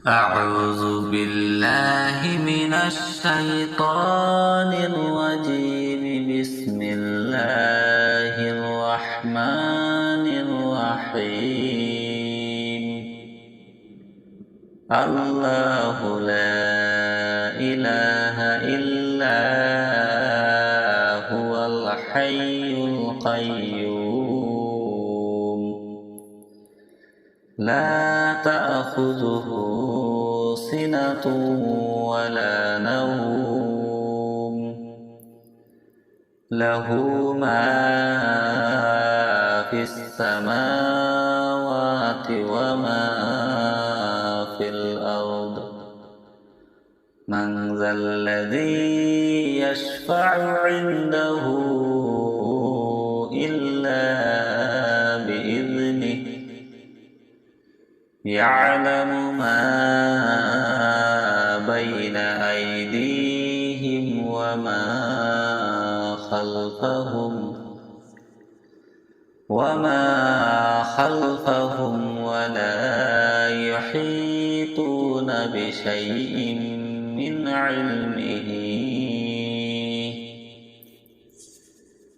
أعوذ بالله من الشيطان الرجيم. بسم الله الرحمن الرحيم. الله لا إله إلا هو الحي القيوم لا تأخذه سنة ولا نوم له ما في السماوات وما في الأرض. من ذا الذي يشفع عنده إلا بإذنه يعلم ما بين أيديهم وما خلفهم ولا يحيطون بشيء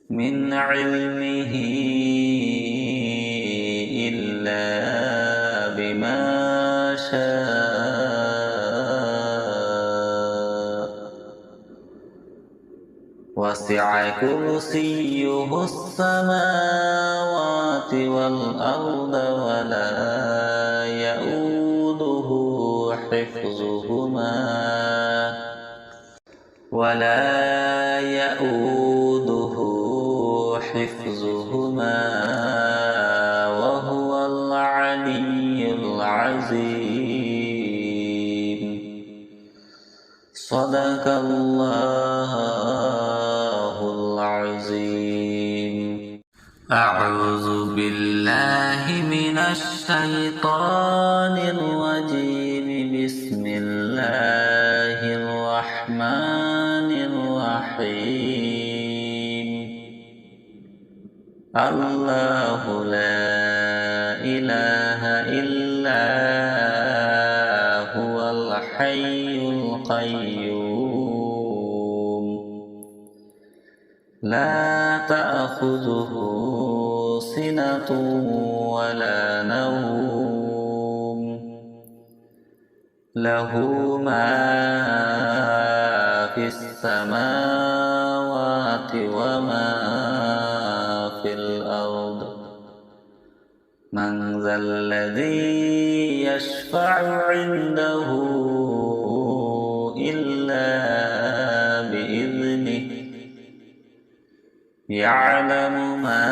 من علمه إلا بما شاء. وسع كرسيه السماوات والأرض ولا يؤوده حفظهما وهو العلي العظيم. صدق الله العظيم. أعوذ بالله من الشيطان الرجيم. بسم الله الرحمن الرحيم. الله لا إله إلا هو الحي القيوم لا تأخذه سنة ولا نوم له ما في السماوات وما في الأرض. من ذا الذي يشفع عنده إلا بإذنه يعلم ما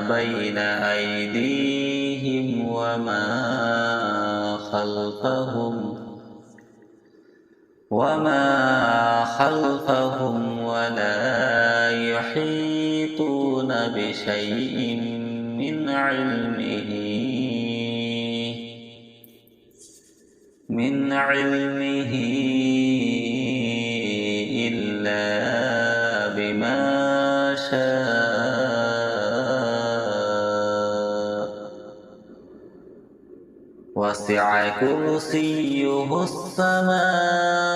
بين أيديهم وما خلفهم ولا يحيطون بشيء من علمه إلا بما شاء. وسع كرسيه السماوات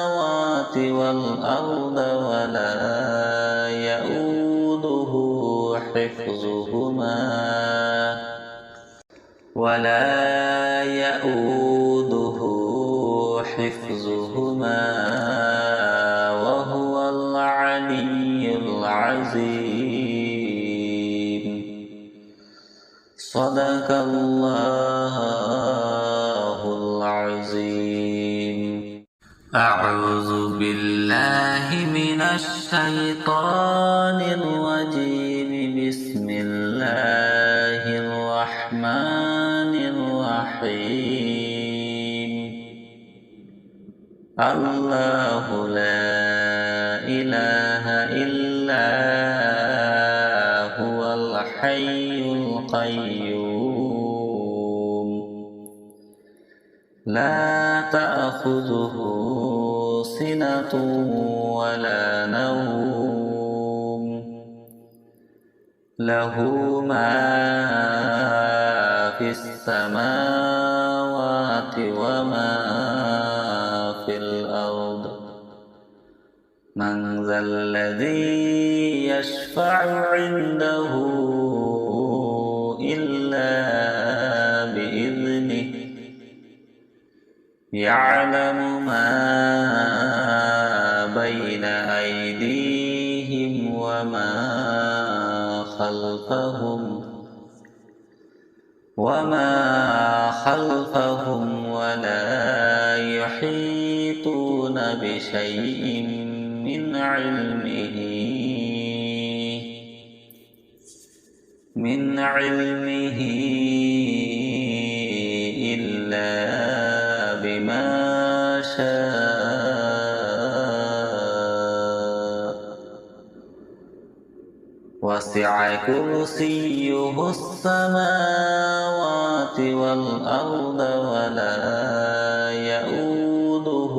والأرض ولا يؤوده حفظهما وهو العلي العظيم. صدق الله العظيم. أعوذ بالله من الشيطان الرجيم. بسم الله الرحمن الرحيم. الله لا إله إلا هو الحي القيوم لا تأخذه سنة ولا نوم له ما في السماوات وما في الأرض من ذا الذي يشفع عنده إلا بإذنه يعلم ما بين أيديهم وما خلفهم ولا يحيطون بشيء من علمه إلا بما شاء وسع كرسيه السماوات والأرض ولا يؤوده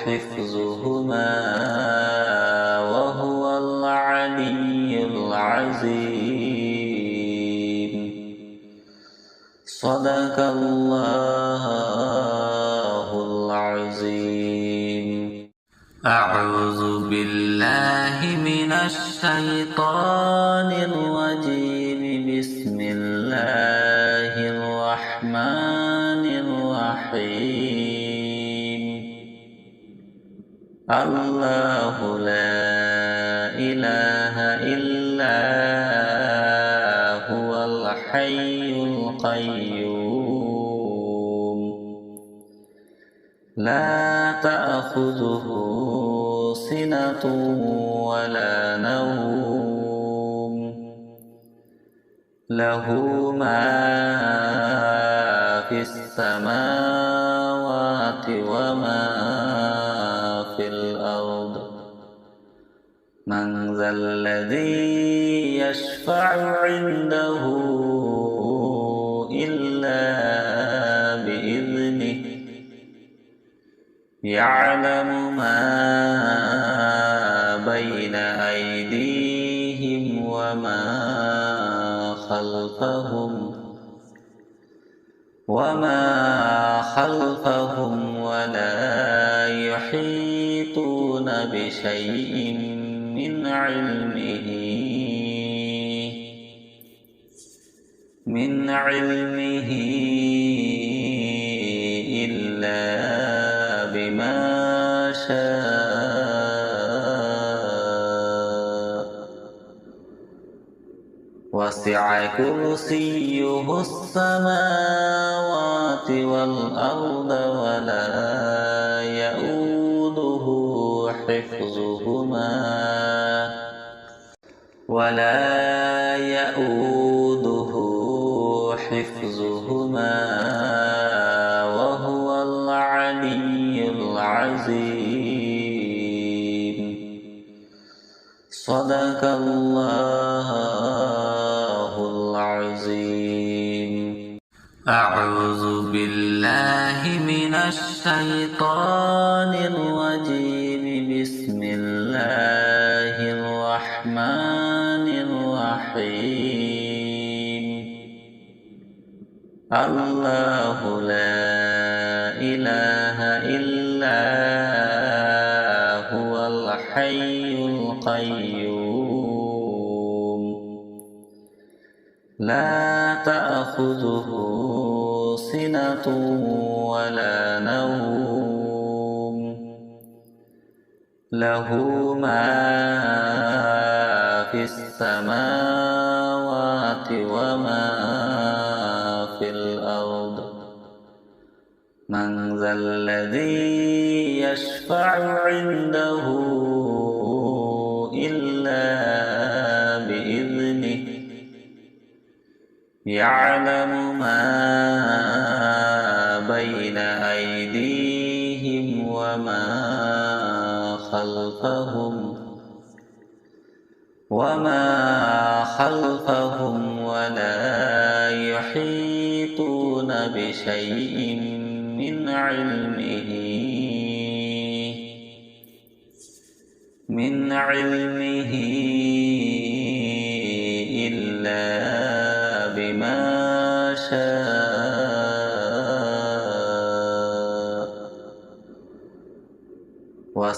حفظهما وهو العلي العظيم. صدق الله العظيم. أعوذ بالله من الشيطان الرجيم. بسم الله الرحمن الرحيم. الله لا إله إلا هو الحي القيوم لا تأخذه سنة ولا نوم له ما في السماوات وما في الأرض من ذا الذي يشفع عنده إلا بإذنه يعلم ما بين أيديهم وما خلفهم ولا يحيطون بشيء من علمه إلا بما شاء وسع كرسيه السماوات والأرض ولا يؤوده حفظهما وهو العلي العظيم. صدق الله العظيم. أعوذ بالله من الشيطان الرجيم. بسم الله الرحمن الرحيم. الله لا إله إلا هو الحي القيوم لا تأخذه سنة ولا نوم له ما في السماوات وما في الأرض من ذا الذي يشفع عنده إلا بإذنه يعلم ما بين أيديهم وما خلفهم ولا يحيطون بشيء من علمه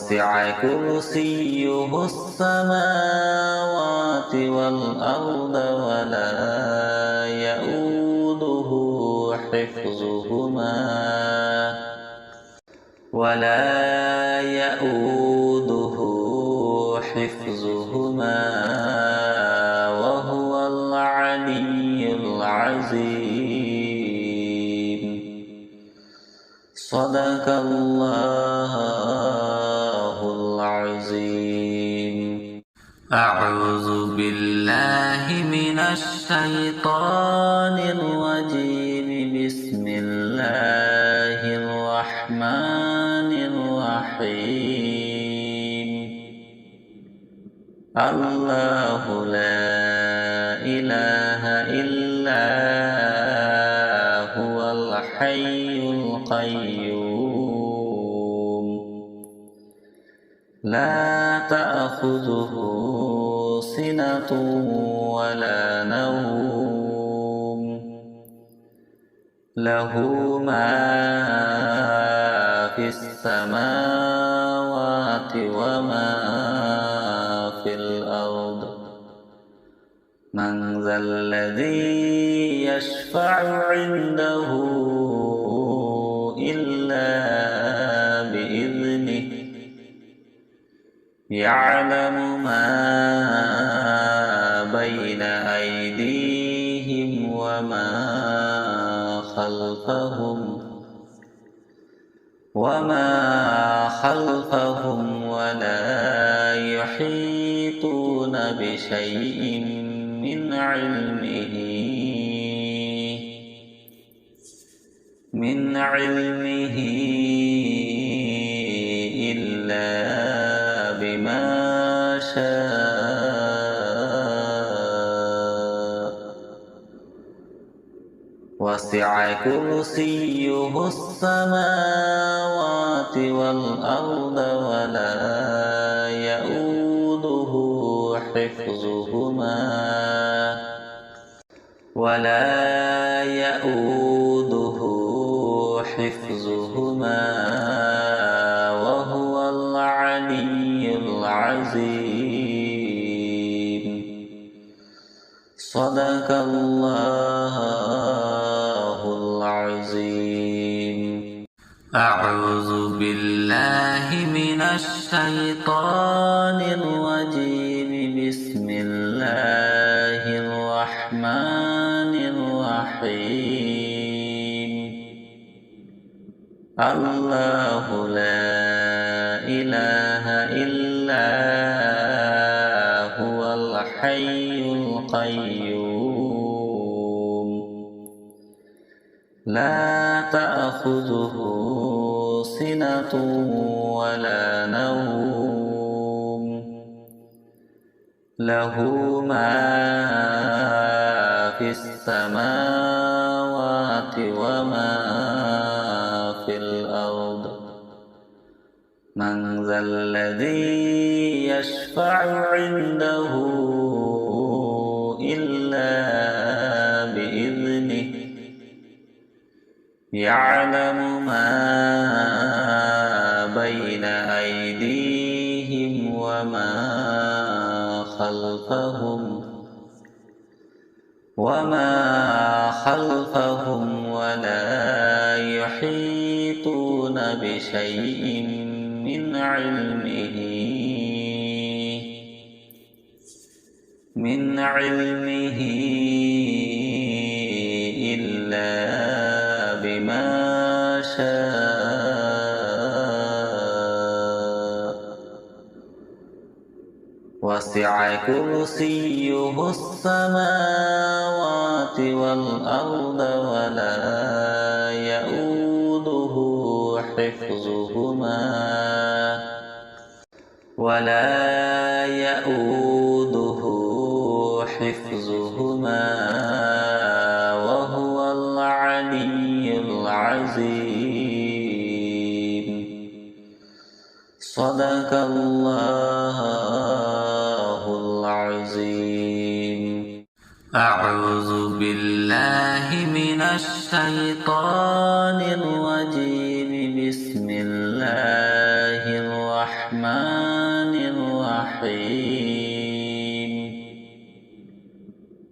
وسع كرسيه السماوات والأرض ولا يؤوده حفظهما وهو العلي العظيم. صدق الله العظيم. أعوذ بالله من الشيطان الرجيم. بسم الله الرحمن الرحيم. الله لا إله إلا هو الحي القيوم لا تأخذه سنة ولا نوم له ما في السماوات وما في الأرض. من ذا الذي يشفع عنده إلا بإذنه يعلم ما بين أيديهم وما خلفهم ولا يحيطون بشيء من علمه إلا بما شاء. وسع كرسيه السماوات والأرض ولا يؤوده حفظهما وهو العلي العظيم. صدق الله العظيم. أعوذ بالله من الشيطان الرجيم. بسم الله الرحمن الرحيم. الله لا إله إلا هو الحي القيوم لا تأخذه سنة ولا نوم له ما في السماوات وما في الأرض. من ذا الذي يشفع عنده إلا بإذنه يعلم ما بين أيديهم وما خلفهم ولا يحيطون بشيء من علمه إلا بما شاء. وسع كرسيه السماوات والأرض ولا يؤوده حفظهما وهو العلي العظيم. صدق الله العظيم. أعوذ بالله من الشيطان الرجيم. بسم الله الرحمن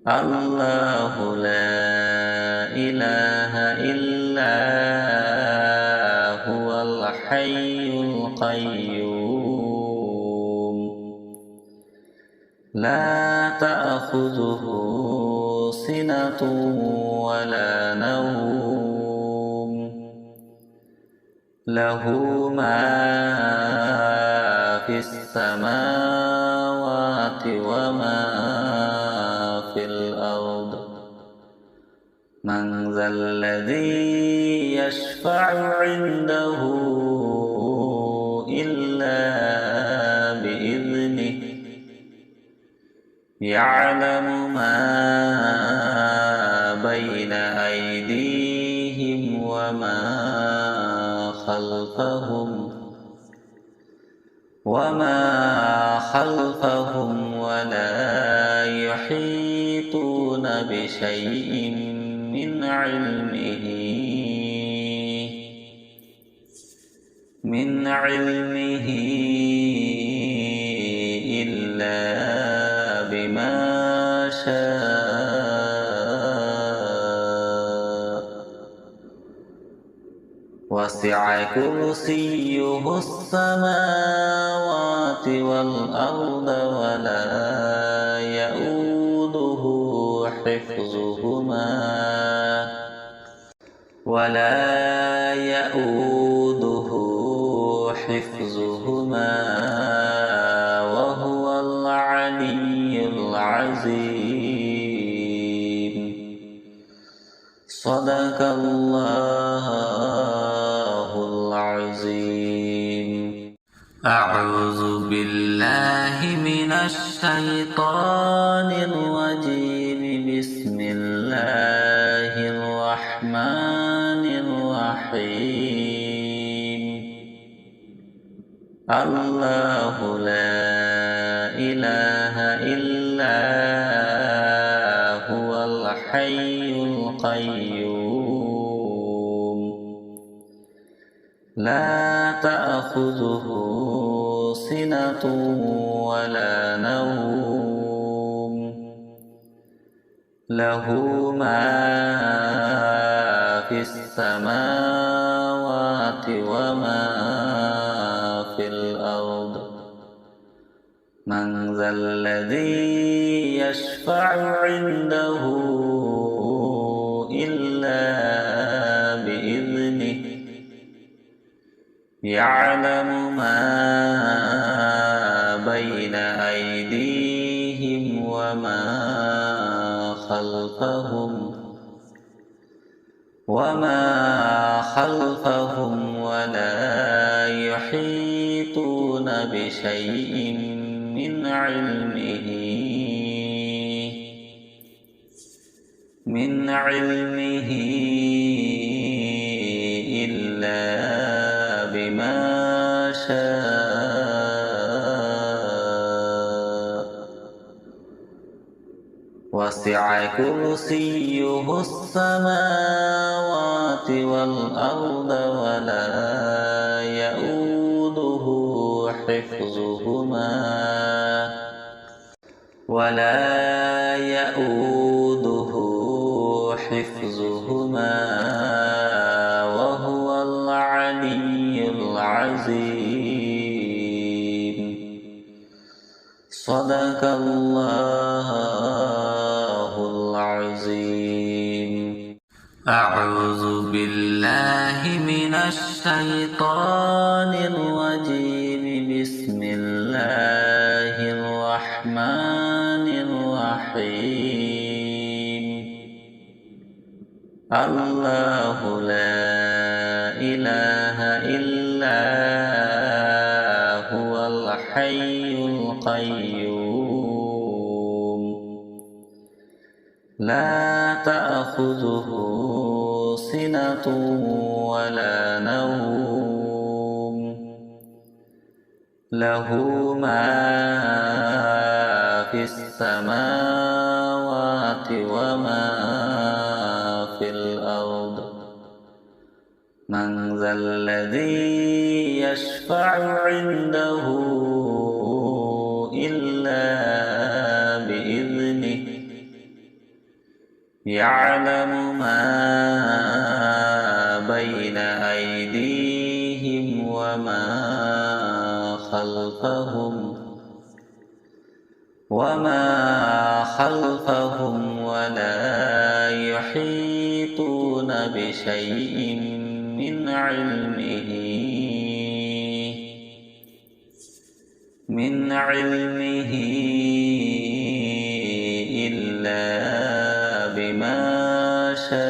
الله لا إله إلا هو الحي القيوم لا تأخذه سنة ولا نوم له ما في السماوات وما في الأرض من ذا الذي يشفع عنده إلا بإذنه يعلم ما بين أيديهم وما خلفهم ولا يحيطون بشيء من علمه إلا بما شاء وسع كرسيه السماوات والأرض ولا يؤوده حفظهما وهو العلي العظيم صدق الله العظيم أعوذ بالله من الشيطان الرجيم بسم الله الرحمن الرحيم الله لا إله إلا هو الحي القيوم لا تأخذه سنة ولا نوم له ما في السماوات وما في الأرض من ذا الذي يشفع عنده إلا بإذنه يعلم ما بين أيديهم وما خلفهم ولا يحيطون بشيء من علمه إلا بما شاء وسع كرسيه السماوات والأرض ولا يؤوده حفظهما وهو العلي العظيم صدق الله العظيم أعوذ بالله من الشيطان الرجيم بسم الله الرحمن الرحيم الله لا إله إلا هو الحي القيوم لا تأخذه سنة ولا نوم له ما في السماوات وما في الأرض من ذا الذي يشفع عنده إلا يعلم ما بين أيديهم وما خلفهم ولا يحيطون بشيء من علمه إلا بما شاء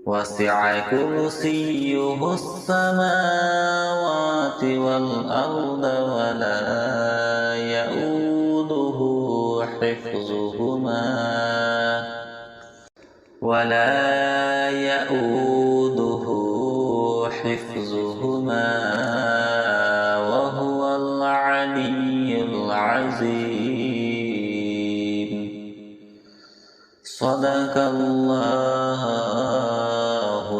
وسع كرسيه السماوات والأرض ولا يؤوده حفظهما وهو العلي العظيم. صدق الله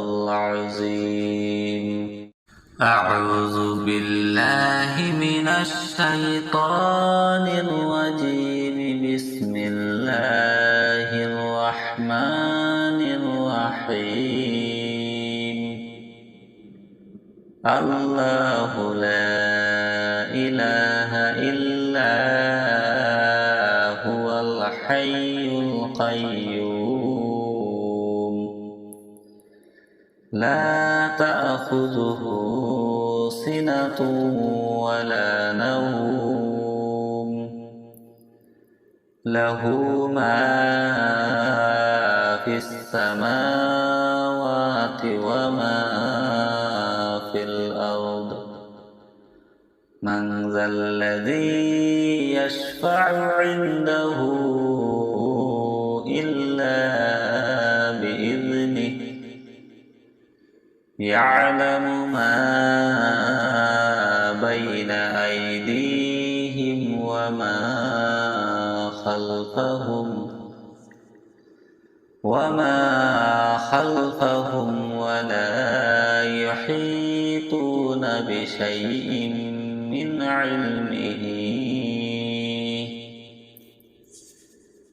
العظيم. أعوذ بالله من الشيطان الرجيم. بسم الله الرحمن الرحيم. الله لا إله إلا هو الحي القيوم لا تأخذه سنة ولا نوم له ما في السماوات وما في الأرض. من ذا الذي يشفع عنده إلا بإذنه. يعلم ما بين أيديهم وما خلفهم ولا يحيطون بشيء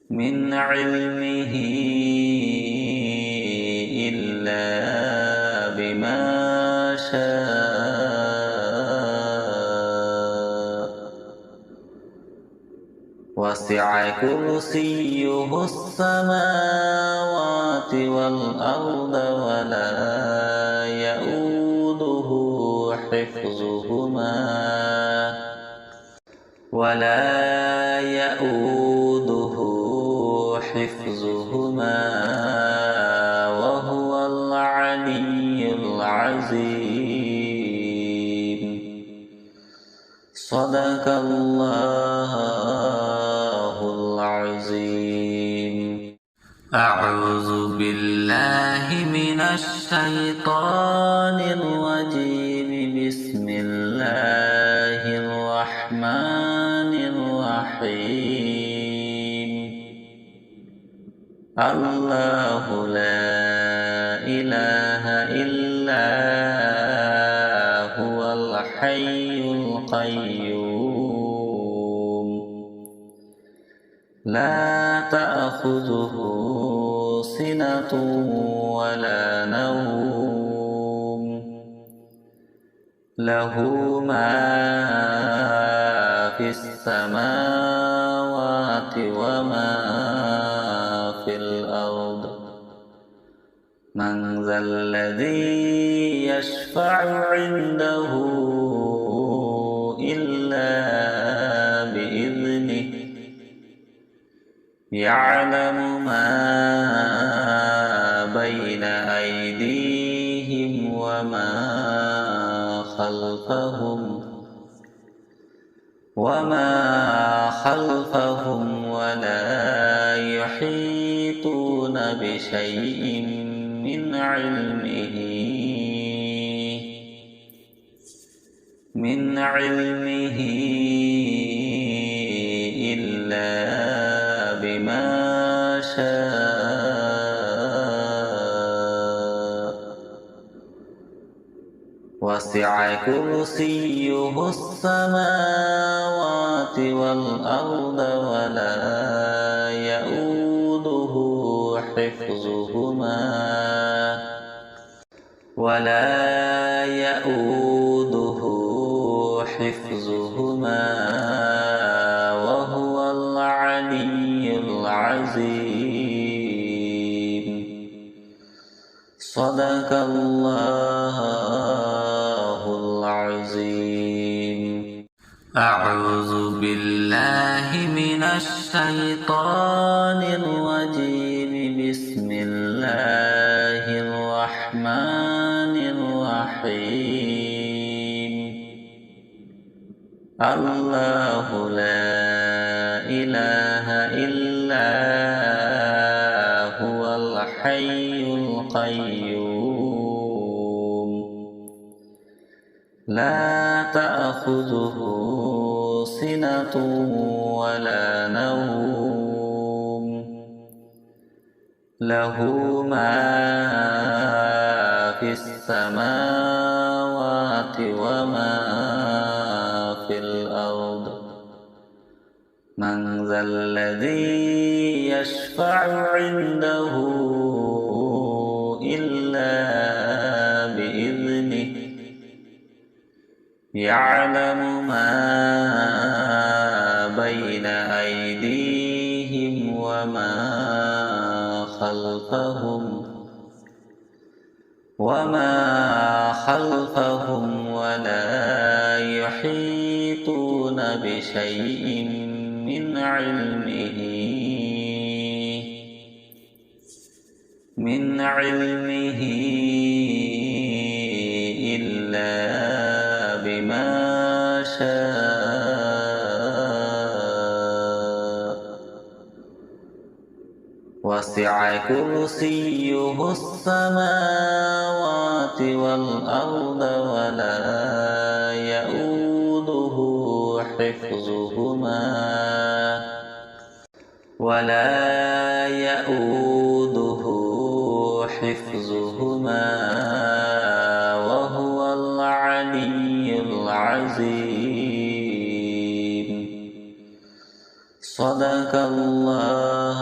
من علمه إلا بما شاء وسع كرسيه السماوات والأرض ولا يؤوده حفظهما وهو العلي العظيم. صدق الله العظيم. أعوذ بالله من الشيطان الرجيم. بسم الله الرحمن الرحيم. الله لا إله إلا هو الحي القيوم لا تأخذه سنة ولا نوم له ما في السماوات وما في الأرض. من ذا الذي يشفع عنده إلا بإذنه. يعلم ما بين أيديهم وما خلفهم ولا يحيطون بشيء من علمه إلا بما شاء وسع وسع كرسيه السماوات والأرض ولا يؤوده حفظهما وهو العلي العظيم. صدق الله العظيم. أعوذ بالله من الشيطان الرجيم. بسم الله الرحمن الرحيم. الله لا إله إلا هو الحي القيوم لا تأخذه سنة ولا نوم له ما في السماوات وما في الأرض. من ذا الذي يشفع عنده إلا بإذنه يعلم ما بين أيديهم وما خلفهم ولا يحيطون بشيء من علمه إلا بما شاء. وسع كرسيه السماوات والأرض ولا يؤوده حفظهما وهو العلي العظيم. صدق الله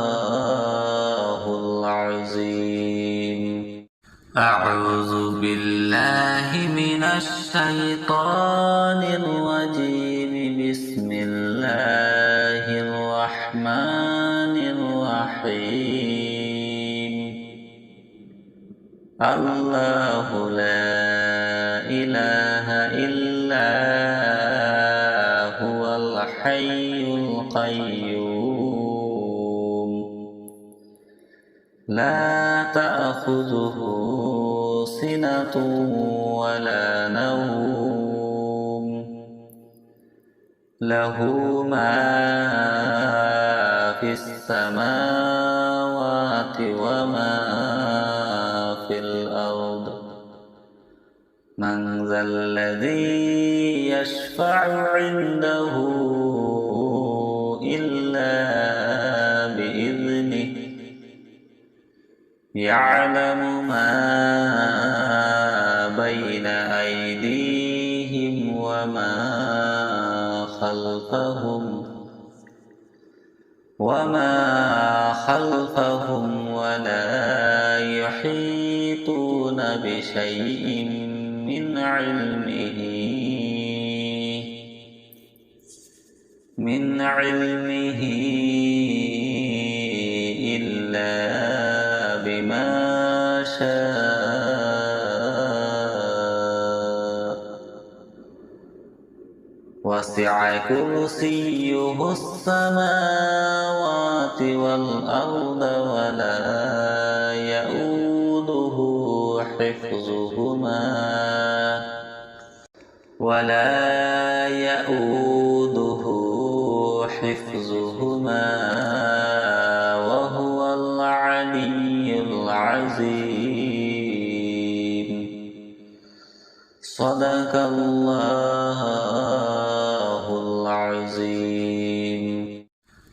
العظيم. أعوذ بالله من الشيطان الرجيم. بسم الله الرحمن الرحيم. الله لا إله إلا هو الحي القيوم لا تأخذه سنة ولا نوم له ما في السماوات وما في الأرض. من ذا الذي يشفع عنده إلا بإذنه يعلم ما بين أيديهم وما خلفهم ولا يحيطون بشيء من علمه إلا بما شاء. وسع كرسيه السماوات والأرض ولا يؤوده حفظهما وهو العلي العظيم. صدق الله العظيم.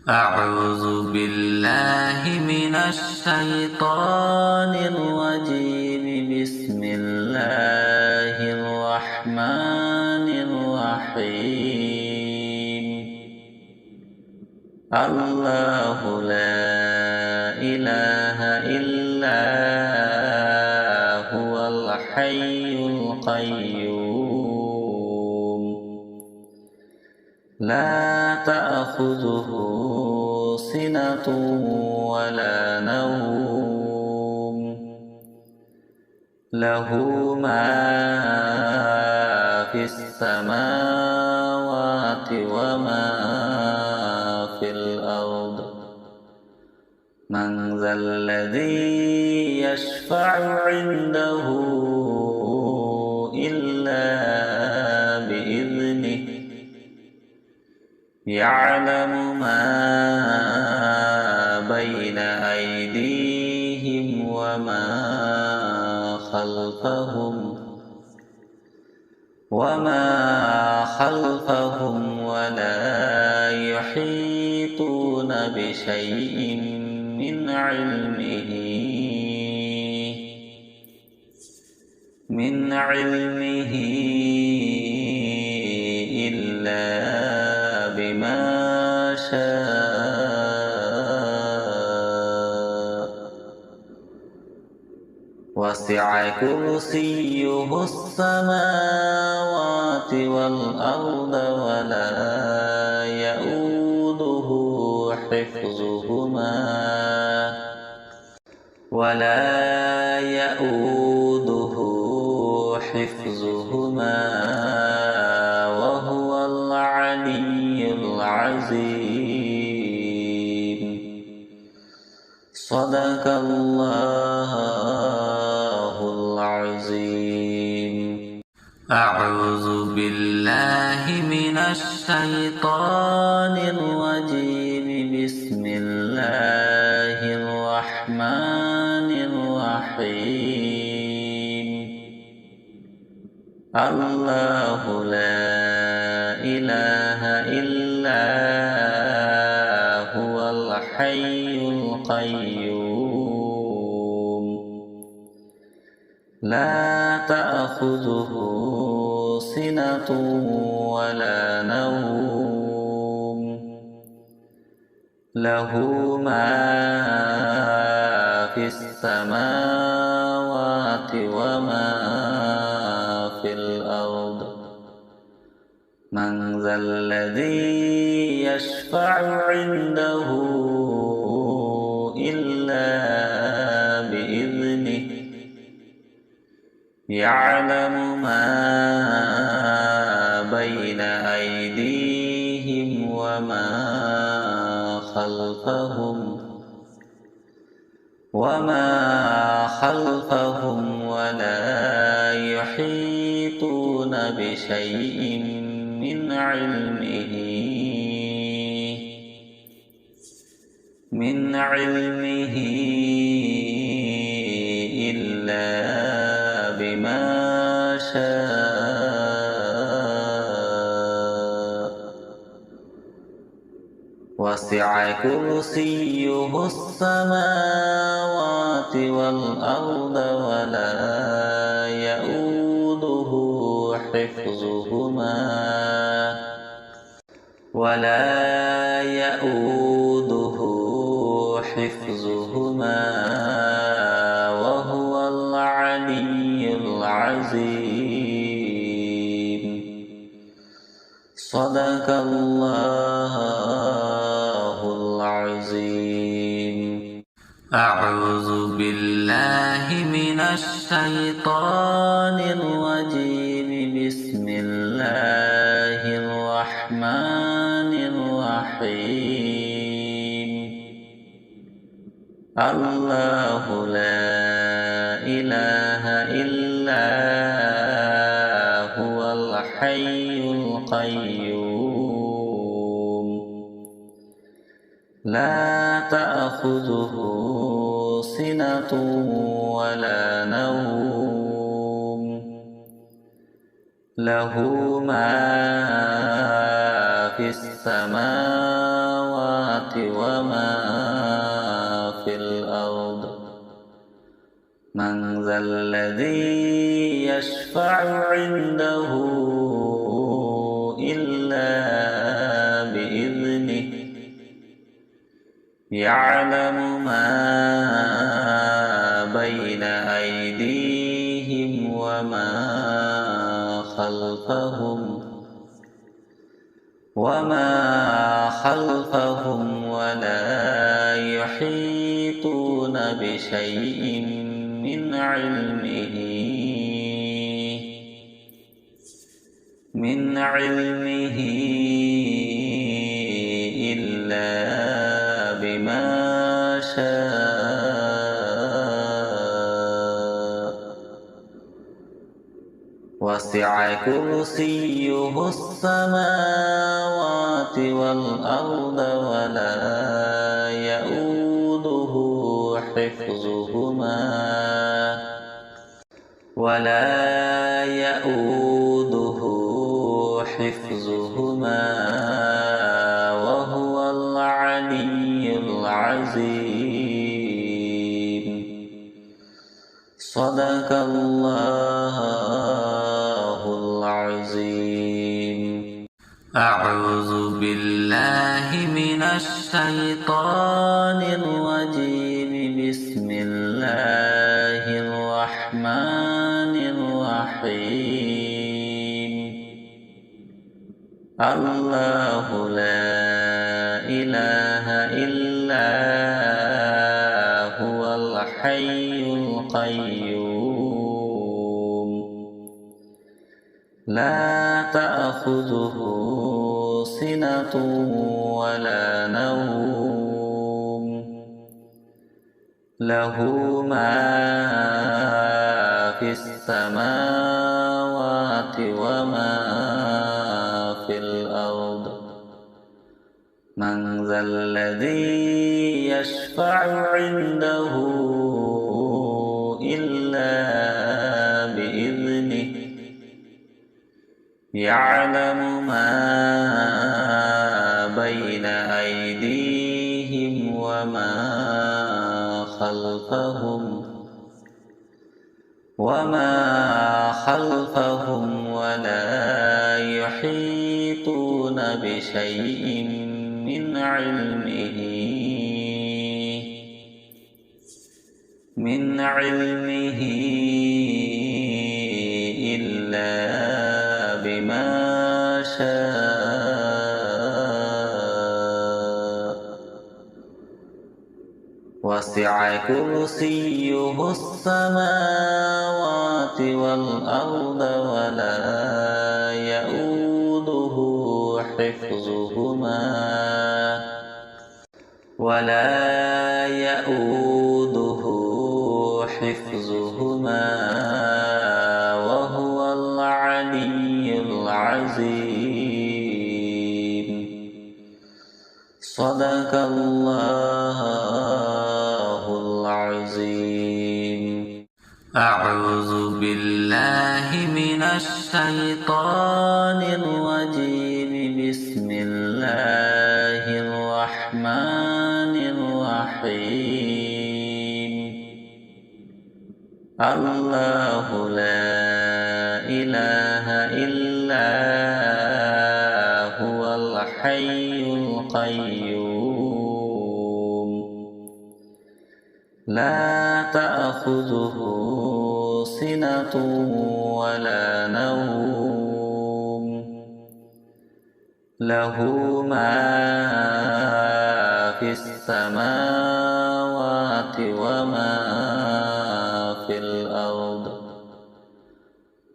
أعوذ بالله من الشيطان الرجيم. بسم الله الرحمن الرحيم الله لا إله إلا هو الحي القيوم لا تأخذه سنة ولا نوم له ما في السماوات وما في الأرض من ذا الذي يشفع عنده إلا بإذنه يعلم ما بين أيديهم وما خلفهم ولا يحيطون بشيء من علمه إلا بما شاء وسع كرسيه السماوات والأرض ولا يؤوده حفظهما وهو العلي العظيم صدق الله العظيم أعوذ بالله من الشيطان الرجيم بسم الله الرحمن الرحيم الله لا إله إلا هو الحي القيوم لا تأخذه سنة ولا نوم له ما في السماوات وما في الأرض من ذا الذي يشفع عنده إلا بإذنه يعلم ما بين أيديهم وما خلفهم ولا يحيطون بشيء من علمه إلا بما شاء وسع كرسيه السماوات والأرض ولا يؤوده حفظهما وهو العلي العظيم صدق الله العظيم أعوذ بالله من الشيطان الرجيم بسم الله الرحمن الرحيم الله لا إله إلا هو الحي القيوم لا تأخذه سنة ولا نوم له ما في السماوات وما في الأرض من ذا الذي يشفع عنده يعلم ما بين أيديهم وما خلفهم ولا يحيطون بشيء من علمه إلا بما شاء وسع كرسيه السماوات والأرض ولا يؤوده حفظهما وهو العلي العظيم. صدق الله العظيم. أعوذ بالله من الشيطان الرجيم. بسم الله الرحمن الرحيم. الله لا إله إلا هو الحي القيوم لا تأخذه سنة ولا نوم له ما في السماوات وما في الأرض. من ذا الذي يشفع عنده إلا بإذنه. يعلم ما بين أيديهم وما خلفهم ولا يحيطون بشيء من علمه إلا بما شاء وسع كرسيه السماوات والأرض ولا يؤوده حفظهما وهو العلي العظيم. صدق الله العظيم. أعوذ بالله من الشيطان الرجيم. بسم الله الرحمن الرحيم. الله لا إله إلا هو الحي القيوم لا تأخذه سنة ولا نوم له ما في السماوات وما في الأرض.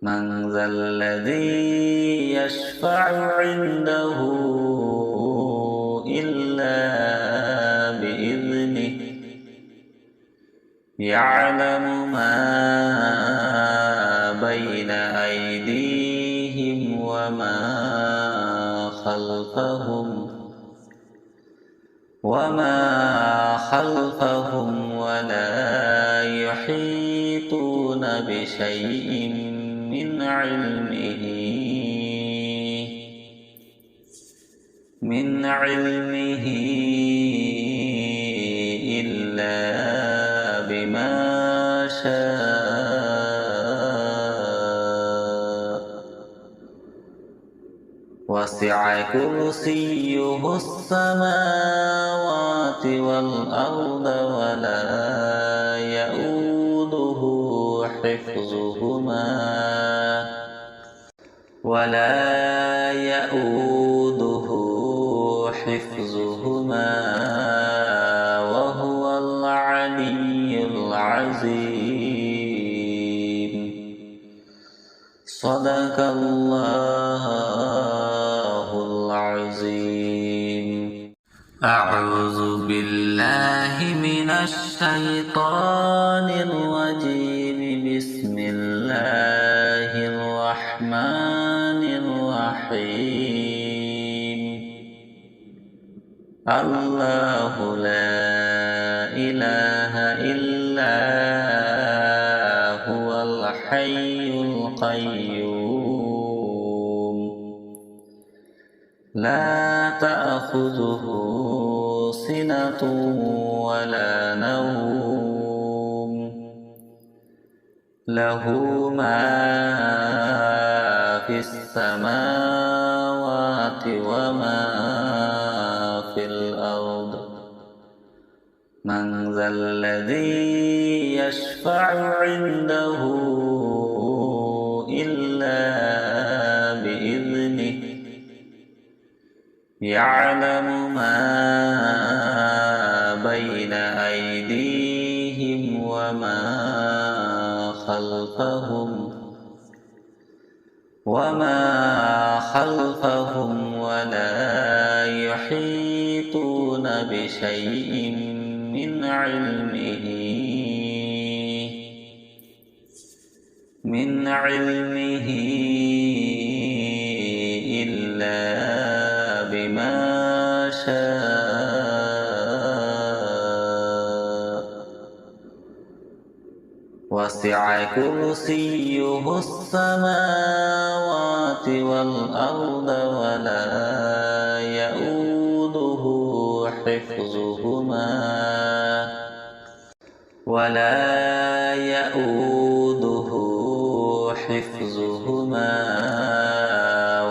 من ذا الذي يشفع عنده إلا بإذنه. يعلم ما بين أيديهم وما خلفهم ولا يحيطون بشيء من علمه إلا بما شاء وسع كرسيه السماوات والأرض ولا يؤوده حفظهما وهو العلي العظيم. صدق الله العظيم. أعوذ بالله من الشيطان الرجيم. بسم الله الرحمن الرحيم. الله لا إله إلا هو الحي القيوم لا تأخذه سنة ولا نوم له ما في السماوات وما في الأرض. من ذا الذي يشفع عنده إلا بإذنه يعلم ما بين أيديهم وما خلفهم ولا يحيطون بشيء من علمه إلا بما شاء. وسع كرسيه السماوات والأرض ولا يؤوده حفظهما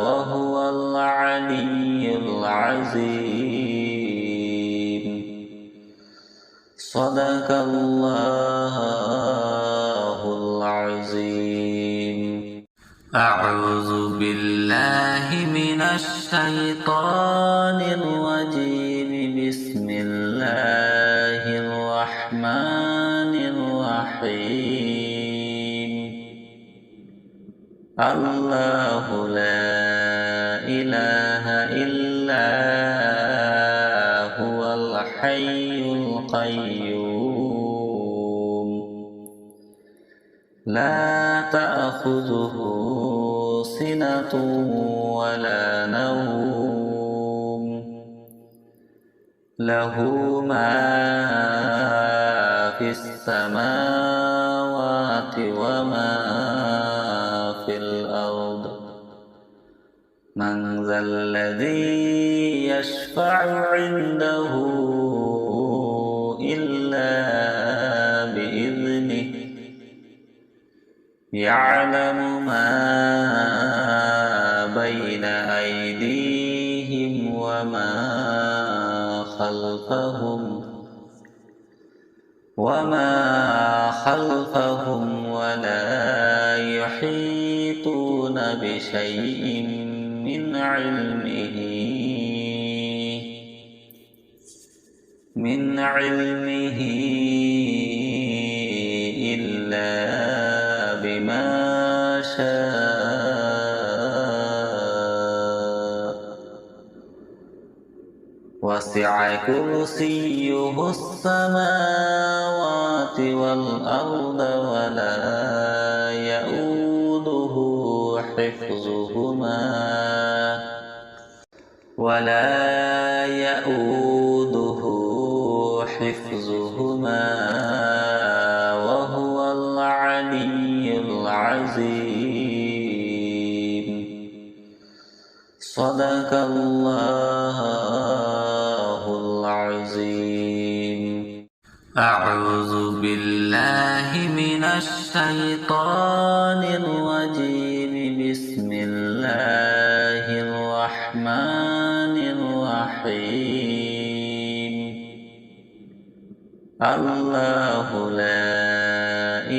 وهو العلي العظيم. صدق الله العظيم. أعوذ بالله من الشيطان الرجيم. بسم الله الرحمن الرحيم. الله لا إله إلا هو الحي القيوم لا تأخذه سنة ولا نوم له ما في السماوات وما في الأرض. من ذا الذي يشفع عنده إلا بإذنه يعلم ما بين أيديهم وما خلفهم ولا يحيطون بشيء من علمه إلا بما شاء. وسع كرسيه السماوات والأرض ولا يؤوده حفظهما وهو العلي العظيم. صدق الله العظيم. أعوذ بالله من الشيطان الرجيم. بسم الله الرحمن الرحيم الله لا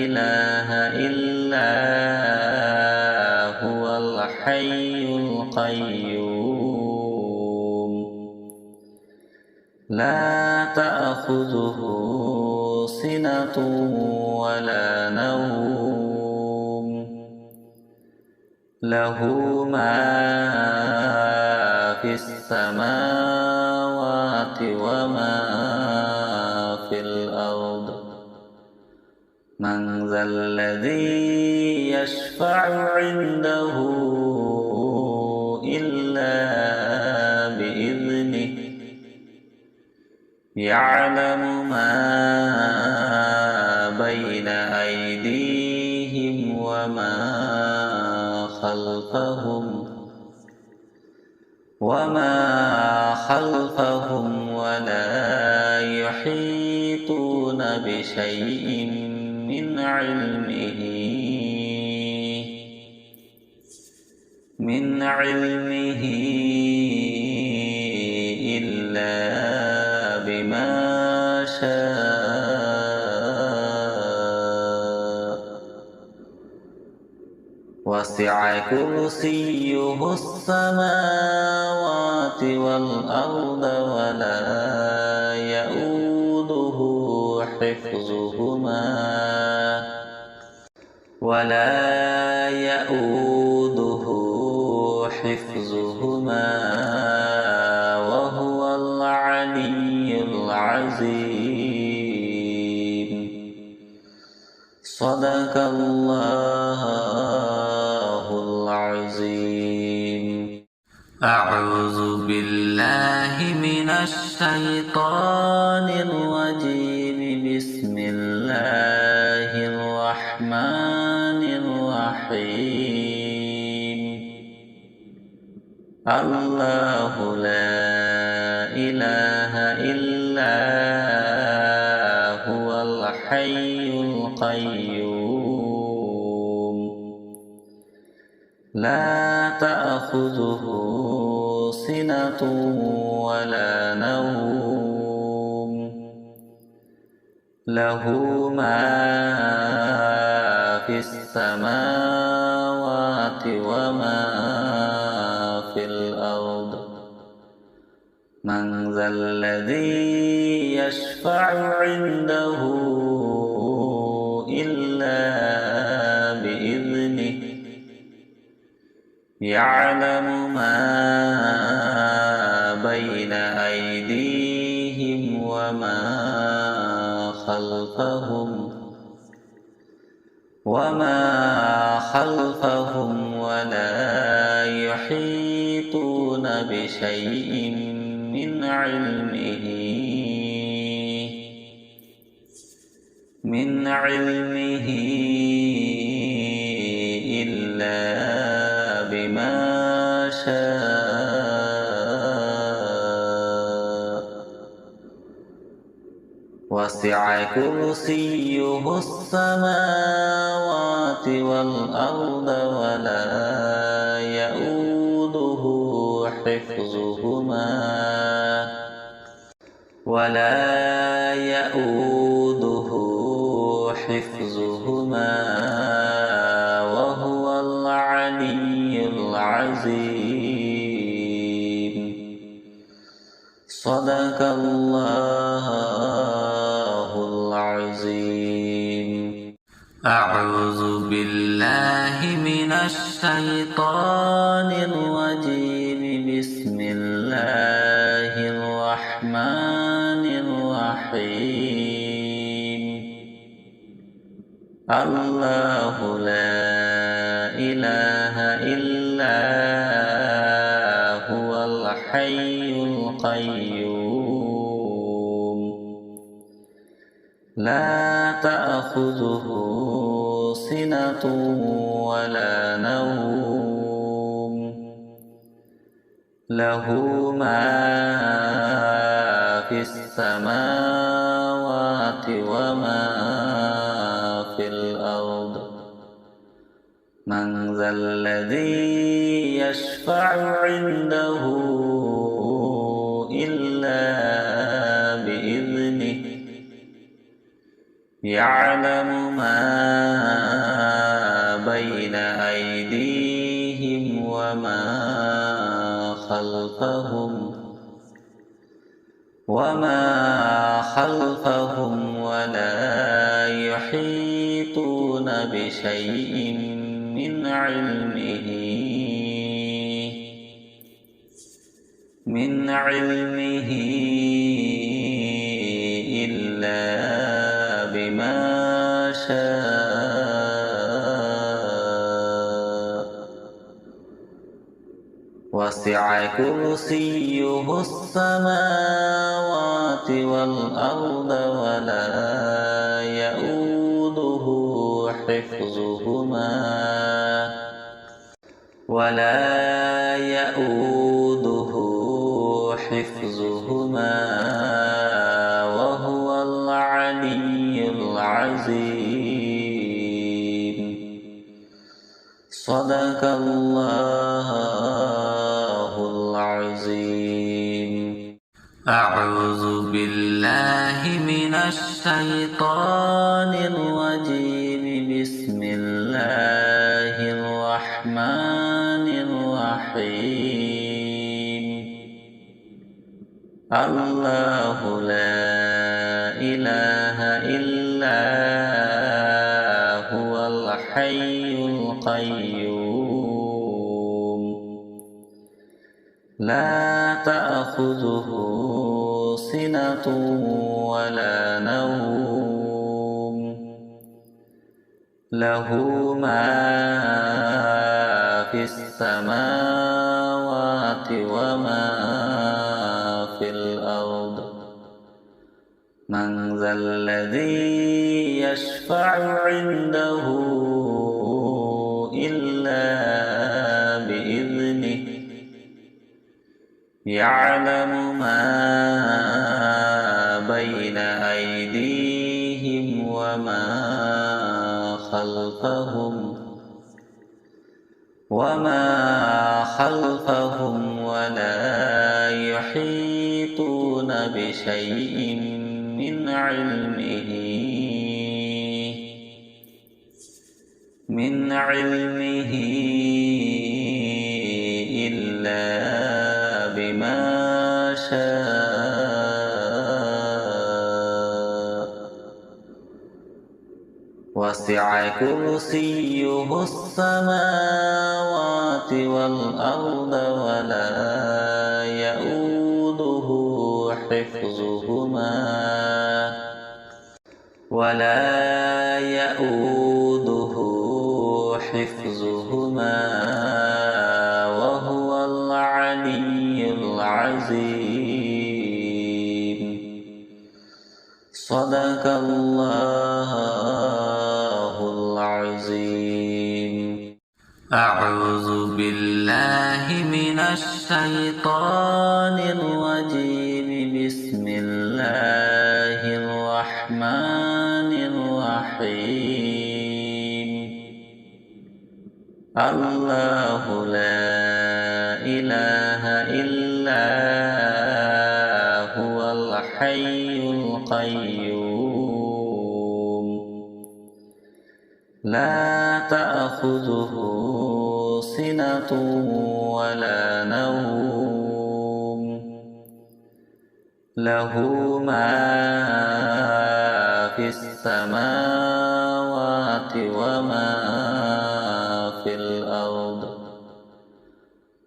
إله إلا هو الحي القيوم لا تأخذه سنة ولا نوم له ما في السماوات وما في الأرض من ذا الذي يشفع عنده إلا بإذنه يعلم ما بين أيديهم وما خلفهم ولا يحيطون بشيء من علمه إلا بما شاء وسع كرسيه السماوات والأرض ولا يؤوده حفظهما وهو العلي العظيم صدق الله العظيم أعوذ بالله من الشيطان الرجيم بسم الله الرحمن الرحيم الله لا إله إلا هو الحي القيوم لا تأخذه سنة ولا نوم له ما في السماوات وما في الأرض من ذا الذي يشفع عنده إلا بإذنه يعلم ما بين أيديهم وما خلفهم ولا يحيطون بشيء من علمه إلا بما شاء وسع كرسيه السماوات والأرض ولا يؤوده حفظهما وهو العلي العظيم صدق الله العظيم أعوذ بالله من الشيطان الرجيم بسم الله الرحمن الرحيم الله لا إله إلا هو الحي القيوم لا تأخذه سنة ولا نوم له ما في السماوات وما في الأرض من ذا الذي يشفع عنده يعلم ما بين أيديهم وما خلفهم ولا يحيطون بشيء من علمه إلا بما شاء وسع كرسيه السماوات والأرض ولا يؤوده حفظهما وهو العلي العظيم. صدق الله العظيم. أعوذ بالله من الشيطان الرجيم. بسم الله الرحمن الرحيم. الله لا إله إلا هو الحي القيوم لا تأخذه سنة ولا نوم له ما في السماوات وما في الأرض. من ذا الذي يشفع عنده إلا بإذنه. يعلم ما بين أيديهم وما خلفهم ولا يحيطون بشيء من علمه إلا بما شاء وسع كرسيه السماوات والأرض ولا يؤوده حفظهما وهو العلي العظيم. صدق الله العظيم. أعوذ بالله من الشيطان الرجيم. بسم الله الرحمن الرحيم. الله لا إله إلا هو الحي القيوم لا تأخذه سنة ولا نوم له ما في السماوات وما في الأرض.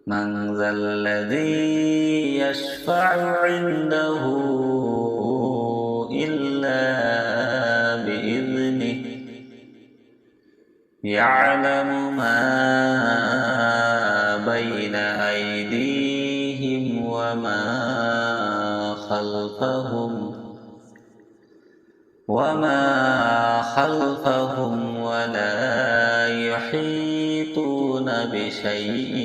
من ذا الذي يشفع عنده إلا بإذنه. يعلم ما بين أيديهم وما خلفهم ولا يحيطون بشيء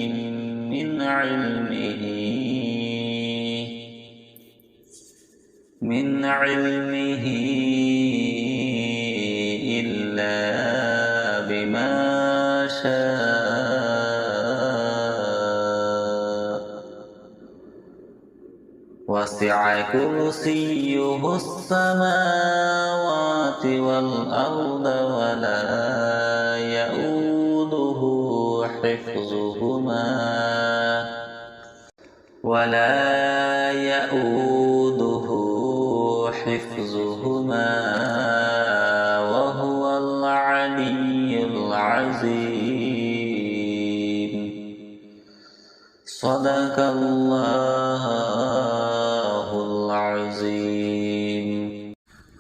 من علمه إلا بما شاء وسع كرسيه السماوات والأرض ولا يؤوده حفظهما وهو العلي العظيم. صدق الله العظيم.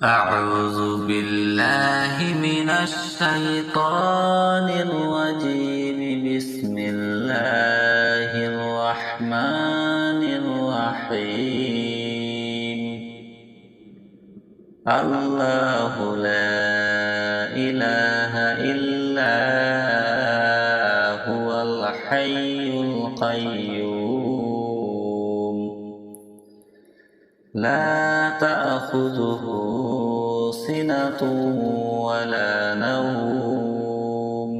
أعوذ بالله من الشيطان الرجيم. بسم الله الرحمن الرحيم. الله لا إله إلا هو الحي القيوم لا تأخذه سنة ولا نوم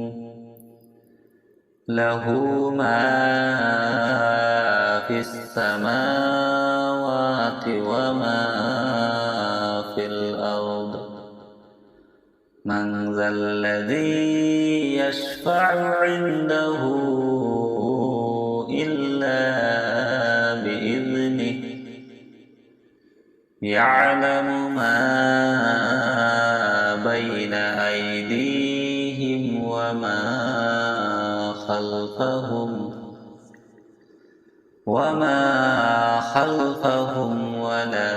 له ما في السماوات وما في الأرض. من ذا الذي يشفع عنده إلا بإذنه يعلم ما بين أيديهم وما خلفهم ولا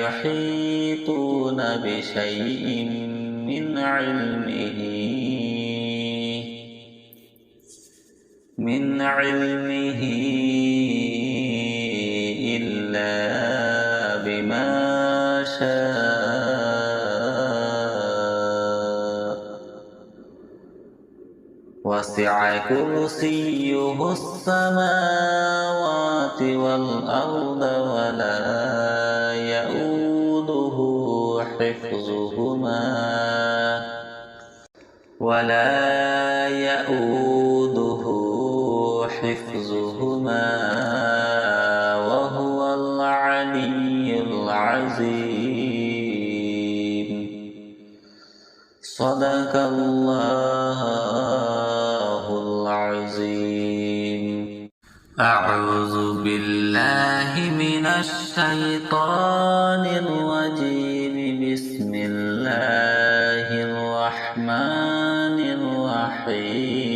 يحيطون بشيء من علمه إلا بما شاء. وسع كرسيه السماوات والأرض ولا يؤوده حفظهما وهو العلي العظيم. صدق الله العظيم. أعوذ بالله من الشيطان الرجيم. بسم الله الرحمن الرحيم.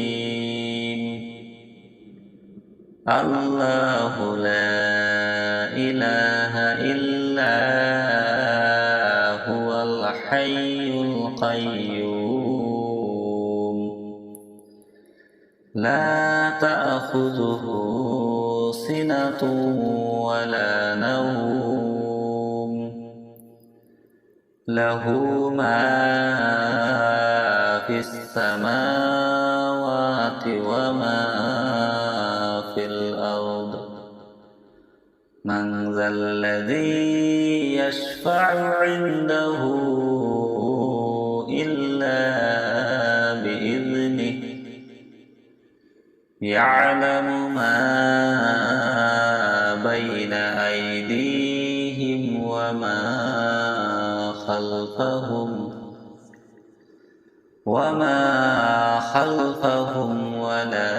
الله لا إله إلا هو الحي القيوم لا تأخذه سنة ولا نوم له ما في السماوات وما في الأرض. من ذا الذي يشفع عنده إلا بإذنه يعلم ما بين أيديهم وما خلفهم ولا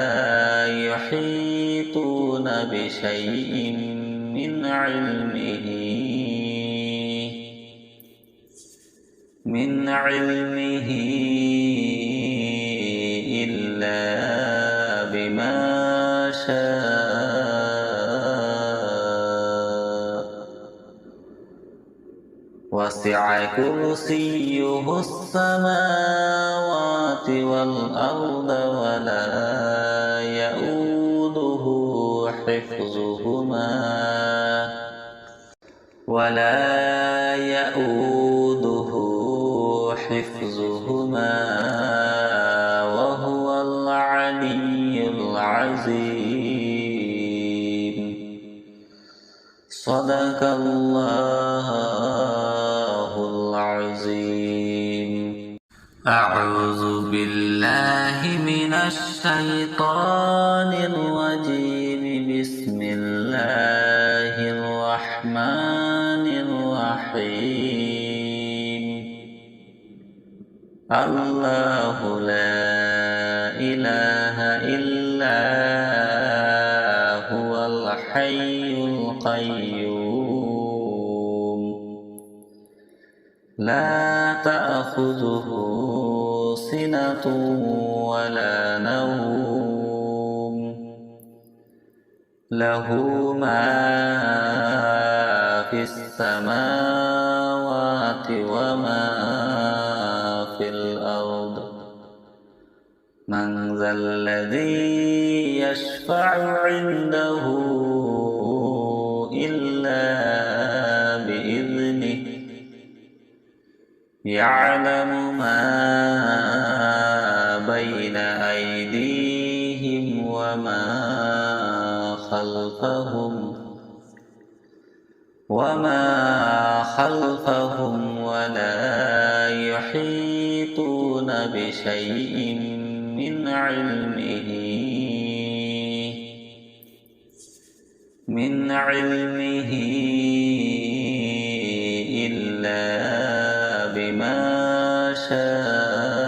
يحيطون بشيء من علمه إلا بما شاء. وسع كرسيه السماوات والأرض ولا يؤوده حفظهما وهو العلي العظيم. صدق الله العظيم. أعوذ بالله من الشيطان الرجيم. بسم الله الرحمن الله لا إله إلا هو الحي القيوم لا تأخذه سنة ولا نوم له ما في السماوات وما في الأرض من ذا الذي يشفع عنده إلا بإذنه يعلم ما بين أيديهم وما خلفهم ولا يحيطون بشيء من علمه إلا بما شاء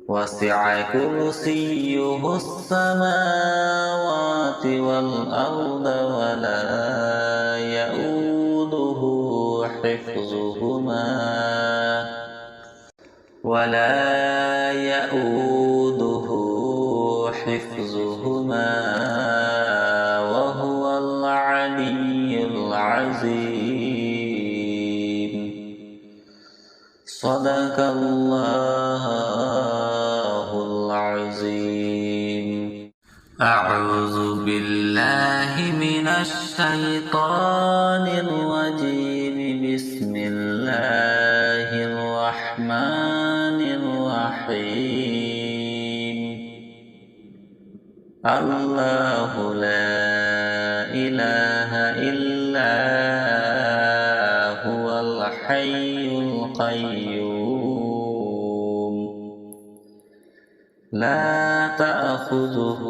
وسع كرسيه السماوات والأرض ولا يؤوده حفظهما وهو العلي العظيم صدق الله العظيم. أعوذ بالله من الشيطان الرجيم. بسم الله الرحمن الرحيم. الله لا إله إلا هو الحي القيوم لا تأخذه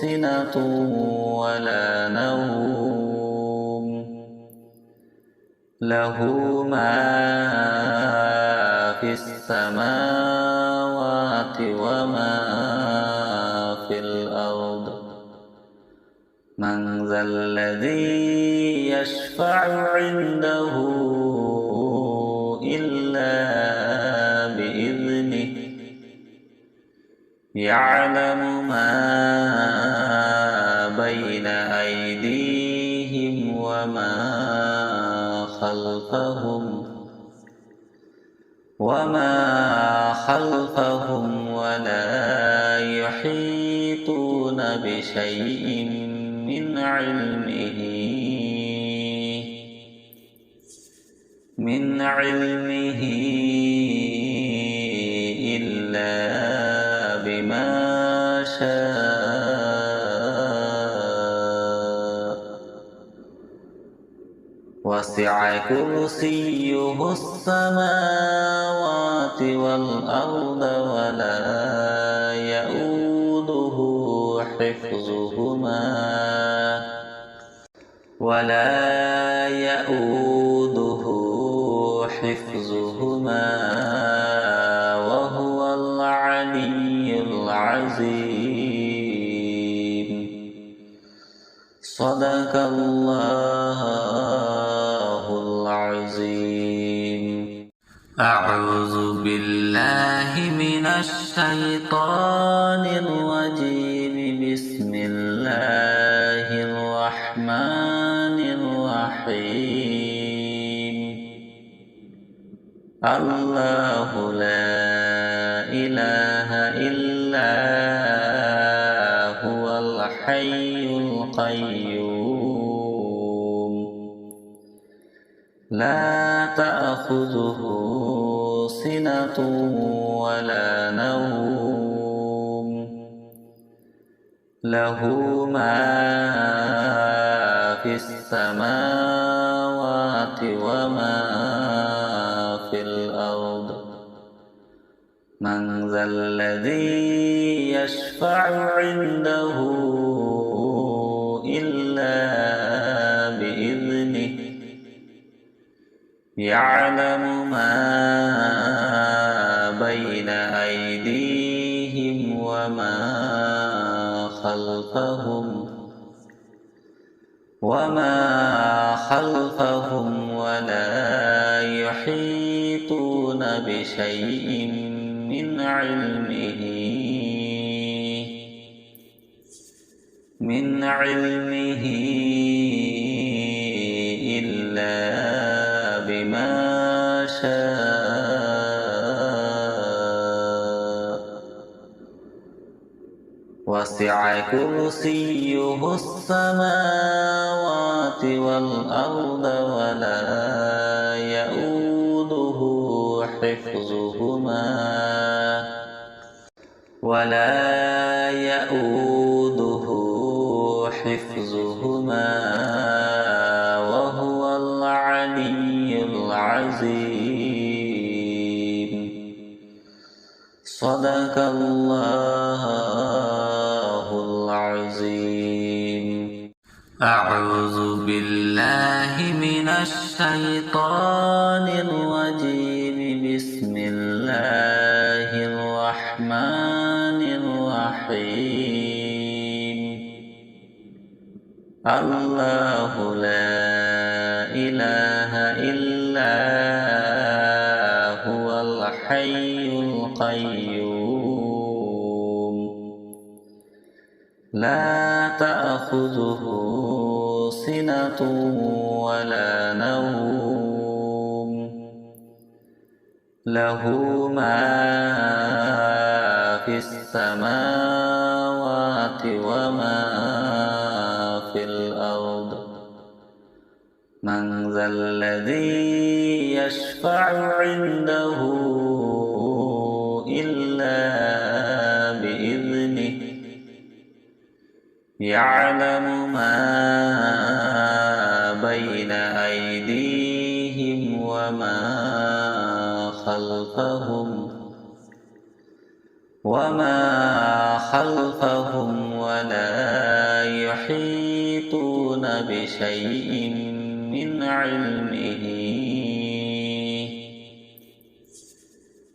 سنة ولا نوم له ما في السماوات وما في الأرض من ذا الذي يشفع عنده إلا بإذنه يعلم ما بين أيديهم وما خلفهم ولا يحيطون بشيء من علمه إلا بما شاء وسع كرسيه السماوات والأرض ولا يؤوده حفظهما وهو العلي العظيم صدق الله العظيم. أعوذ بالله من الشيطان الرجيم. بسم الله الرحمن الرحيم. الله لا إله إلا هو الحي القيوم لا تأخذه سنة ولا نوم له ما في السماوات وما في الأرض من ذا الذي يشفع عنده إلا بإذنه يعلم ما بين أيديهم وما خلفهم ولا يحيطون بشيء من علمه إلا بما شاء وسع كرسيه السماوات والأرض ولا يؤوده حفظهما وهو العلي العظيم. صدق الله العظيم. أعوذ بالله من الشيطان الرجيم. بسم الله الرحمن الرحيم. الله لا إله إلا هو الحي القيوم لا تأخذه سنة ولا نوم له ما في السماوات وما في الأرض. من ذا الذي يشفع عنده إلا بإذنه. يعلم ما بين أيديهم وما خلفهم ولا يحيطون بشيء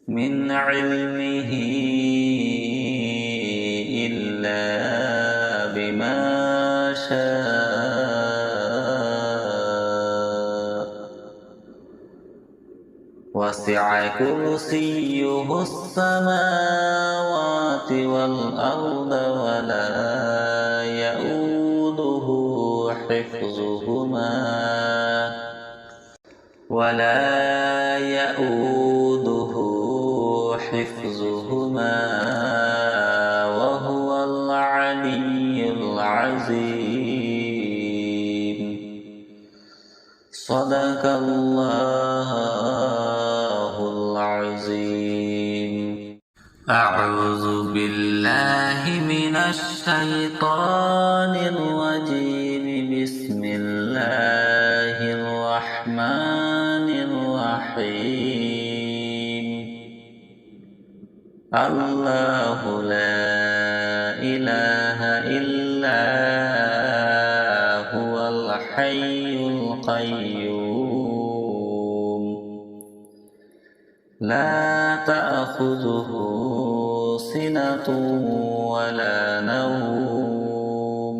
من علمه إلا بما شاء وسع كرسيه السماوات والأرض ولا يؤوده حفظهما وهو العلي العظيم. صدق الله العظيم. أعوذ بالله من الشيطان الرجيم. بسم الله الرحمن الرحيم. الله لا إله إلا هو الحي القيوم لا تأخذه سنة ولا نوم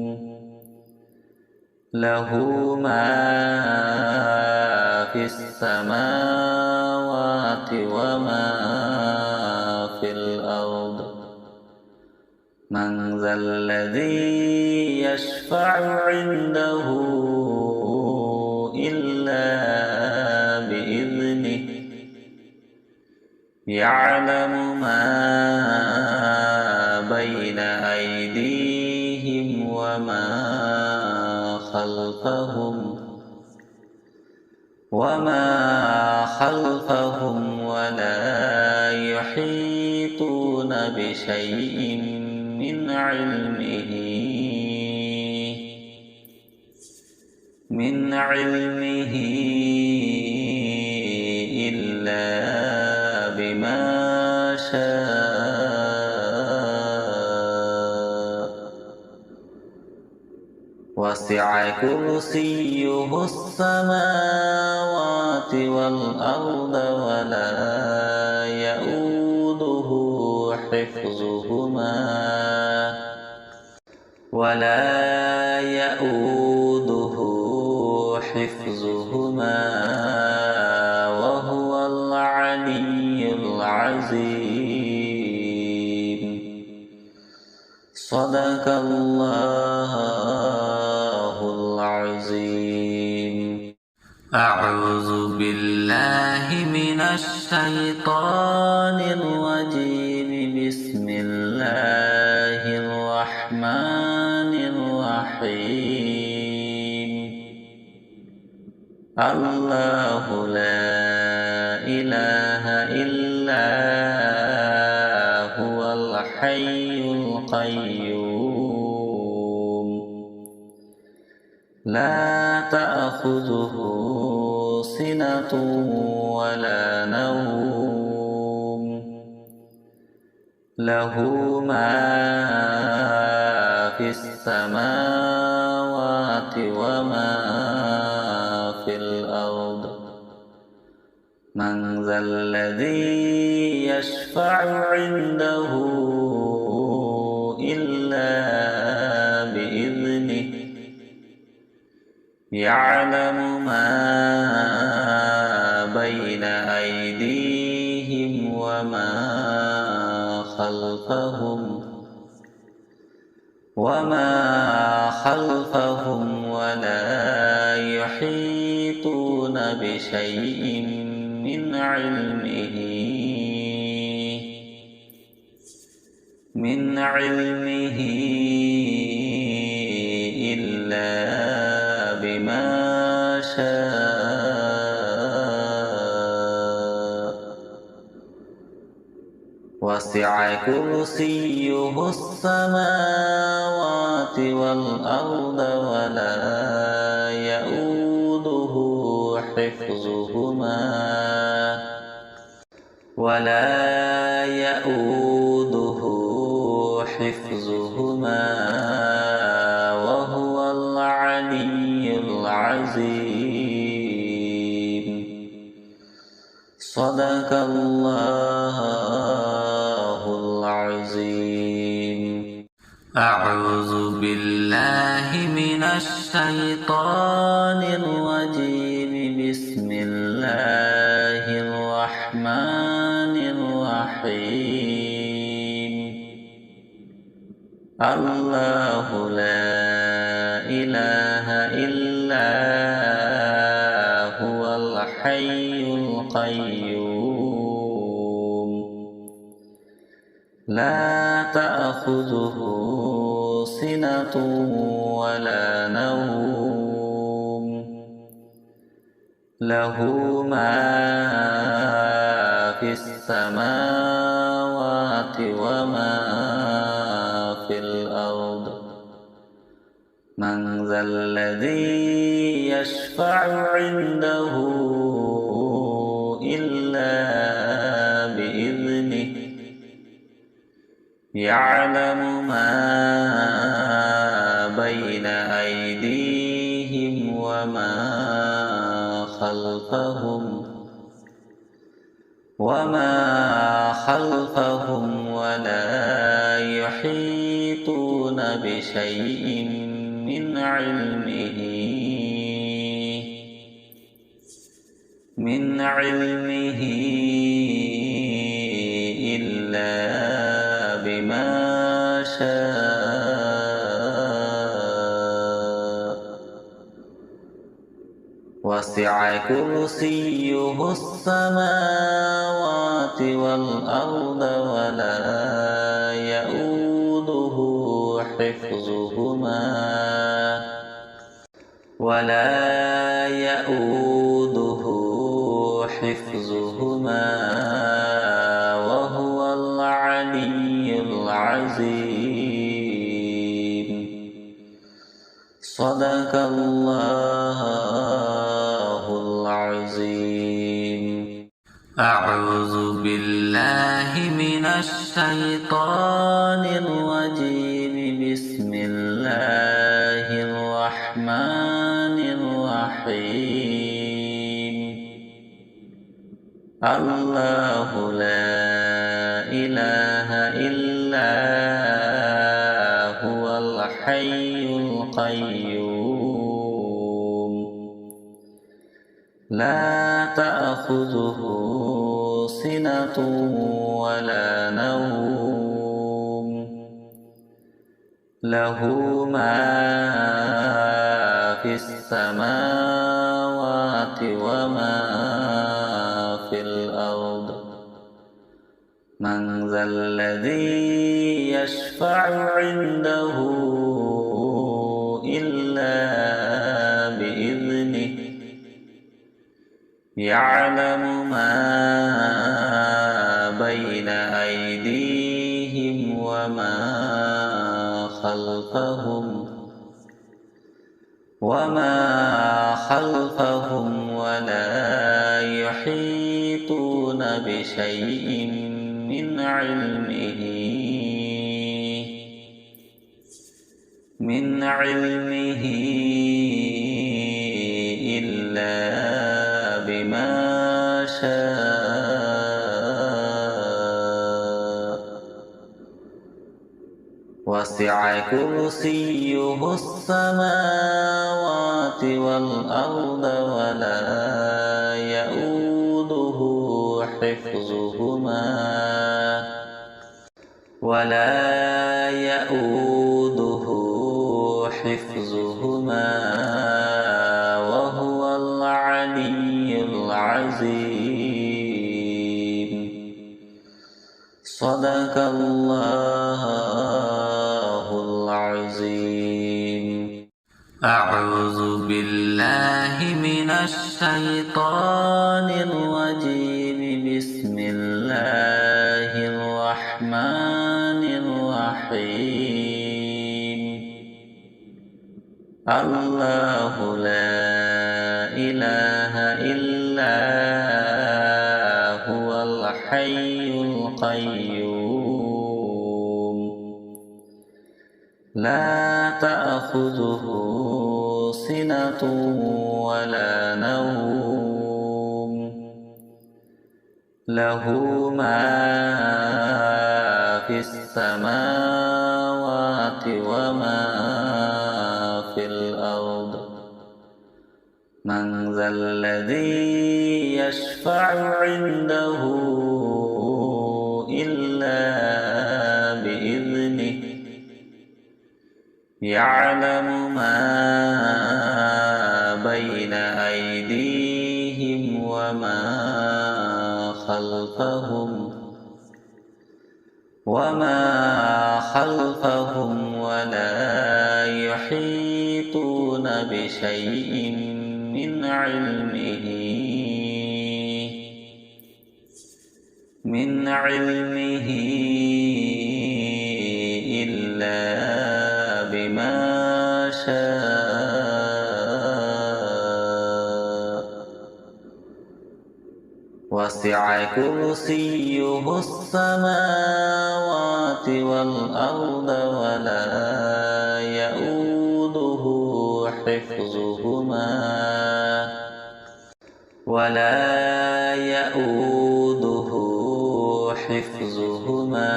له ما في السماوات وما في الأرض. من ذا الذي يشفع عنده إلا بإذنه. يعلم ما بين أيديهم وما خلفهم ولا يحيطون بشيء من علمه إلا بما شاء وسع كرسيه السماوات والأرض ولا يؤوده حفظهما وهو العلي العظيم. صدق الله العظيم. أعوذ بالله من الشيطان الرجيم. بسم الله الرحمن الرحيم. الله لا إله إلا هو الحي القيوم لا تأخذه سنة ولا نوم له ما في السماوات وما في الأرض. من ذا الذي يشفع عنده إلا بإذنه يعلم ما بين أيديهم وما خلفهم ولا يحيطون بشيء من علمه إلا بما شاء. وسع كرسيه السماوات والأرض ولا يؤوده حفظهما وهو العلي العظيم. صدق الله العظيم. أعوذ بالله من الشيطان الرجيم. بسم الله الرحمن الرحيم. الله لا إله إلا هو الحي القيوم لا تأخذه سنة ولا نوم له ما في السماوات وما في الأرض. من ذا الذي يشفع عنده إلا بإذنه يعلم ما بين أيديهم وما خلفهم ولا يحيطون بشيء من علمه إلا بما شاء. وسع كرسيه السماوات والأرض ولا يؤوده حفظهما وهو العلي العظيم. صدق الله العظيم. أعوذ بالله من الشيطان الرجيم. بسم الله الرحمن الله لا إله إلا هو الحي القيوم لا تأخذه سنة ولا نوم له ما في السماوات وما في الأرض من ذا الذي يشفع عنده إلا بإذنه يعلم ما بين أيديهم وما خلفهم ولا يحيطون بشيء من علمه إلا بما شاء وسع كرسيه السماوات والأرض ولا يؤوده حفظهما وهو العلي العظيم صدق الله العظيم أعوذ بالله من الشيطان الرجيم بسم الله الرحمن الرحيم الله لا إله إلا هو الحي القيوم لا تأخذه سنة ولا نوم له ما في السماوات وما في الأرض من ذا الذي يشفع عنده إلا بإذنه يعلم ما بين أيديهم وما خلفهم ولا يحيطون بشيء من علمه إلا بما شاء وسع كرسيه السماوات والأرض ولا يؤوده حفظهما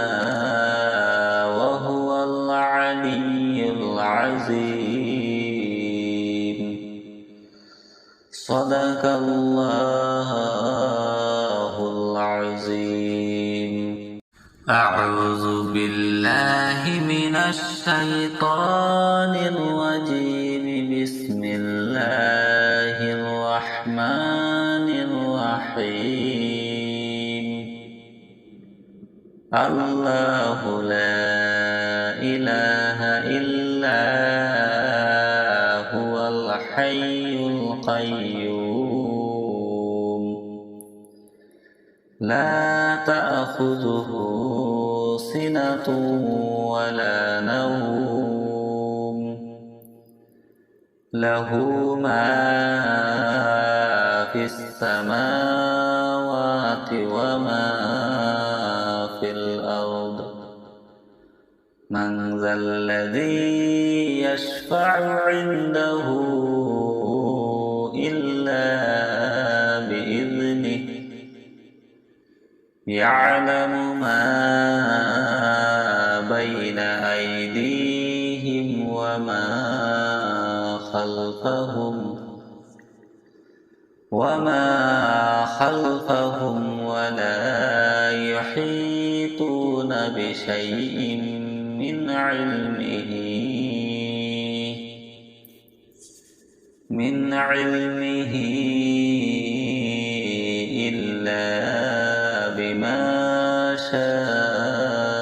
وهو العلي العظيم صدق الله العظيم أعوذ بالله من الشيطان الرجيم بسم الله الرحمن الرحيم الله لا إله إلا هو الحي القيوم لا تأخذه سنة ولا نوم له ما في السماوات وما في الأرض من ذا الذي يشفع عنده إلا بإذنه يعلم ما بين أيديهم وما خلفهم ولا يحيطون بشيء من علمه إلا بما شاء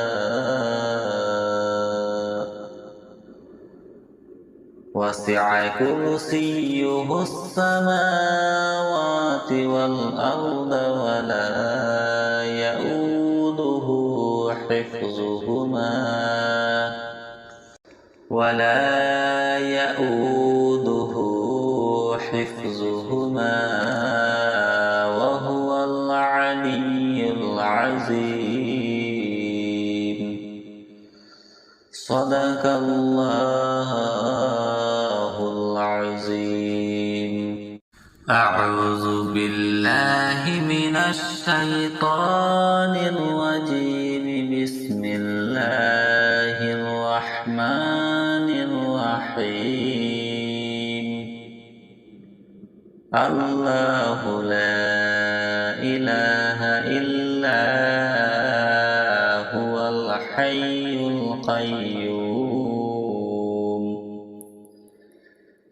وسع كرسيه السماوات والأرض ولا يؤوده حفظهما وهو العلي العظيم. صدق الله العظيم. أعوذ بالله من الشيطان الرجيم. بسم الله الرحمن الرحيم. الله لا إله إلا هو الحي القيوم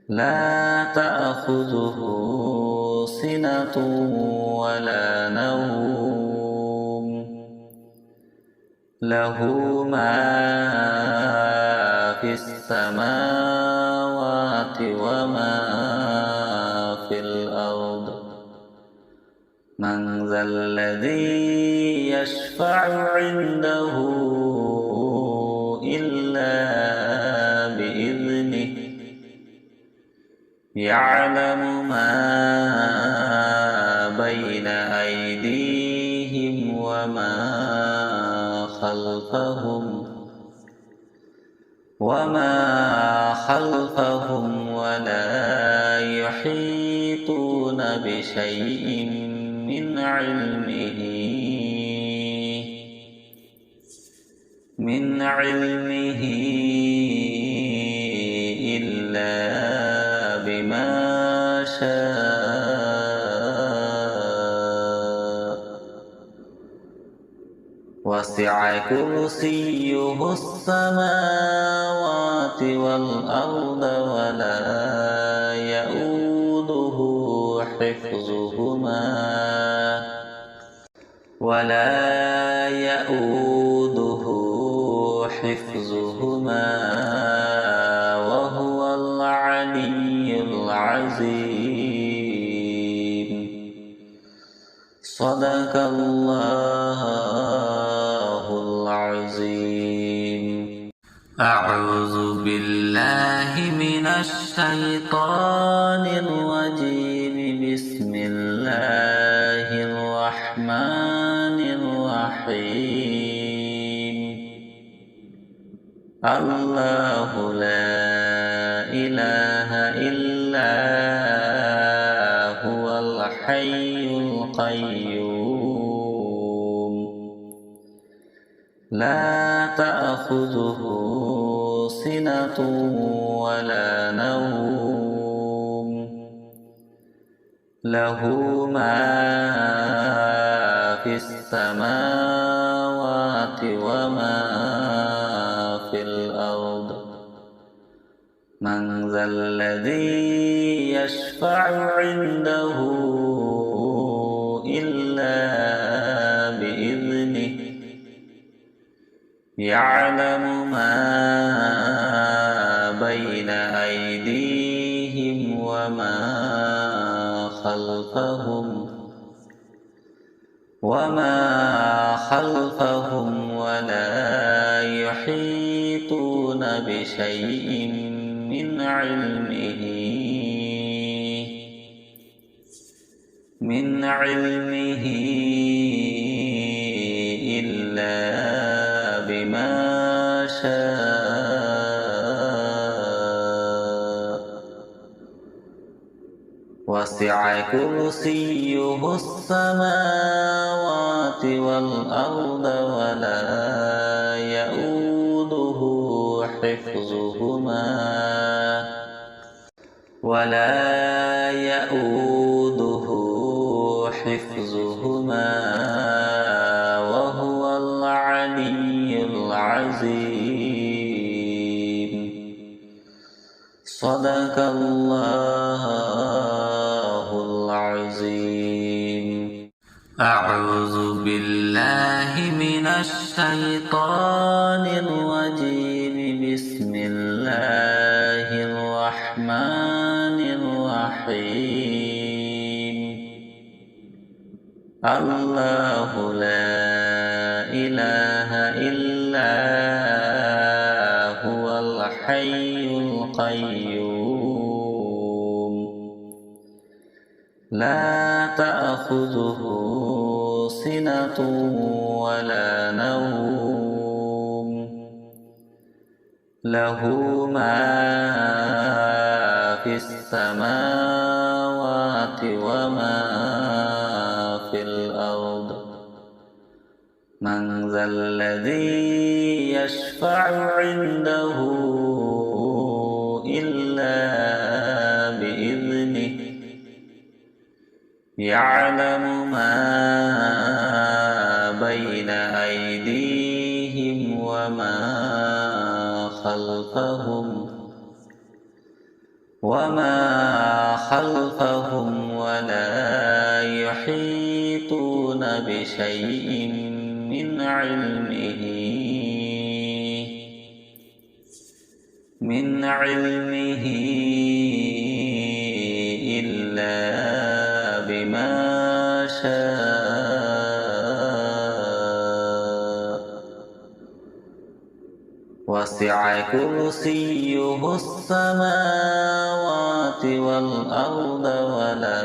لا تأخذه سنة ولا نوم له ما في السماوات وما في الأرض. من ذا الذي يشفع عنده إلا بإذنه. يعلم ما بين أيديهم وما خلفهم ولا يحيطون بشيء من علمه إلا بما شاء وسع كرسيه السماوات والأرض ولا يؤوده حفظهما وهو العلي العظيم. صدق الله العظيم. أعوذ بالله من الشيطان الرجيم. بسم الله الرحمن الرحيم. الله لا إله إلا هو الحي القيوم لا تأخذه سنة ولا نوم له ما في السماوات وما في الأرض. من ذا الذي يشفع عنده إلا بإذنه. يعلم ما بين أيديهم وما خلفهم ولا يحيطون بشيء من علمه إلا بما شاء وسع كرسيه السماوات والأرض ولا يؤوده حفظهما وهو العلي العظيم. صدق الله العظيم. أعوذ بالله من الشيطان الرجيم. بسم الله الرحمن الرحيم. الله لا إله إلا هو الحي القيوم. لا تأخذه سنة ولا نوم. له ما في السماوات وما في الأرض. من ذا الذي يشفع عنده إلا بإذنه. يعلم ما بين أيديهم وما خلفهم ولا يحيطون بشيء من علمه إلا بما شاء. وسع كرسيه السماوات والأرض ولا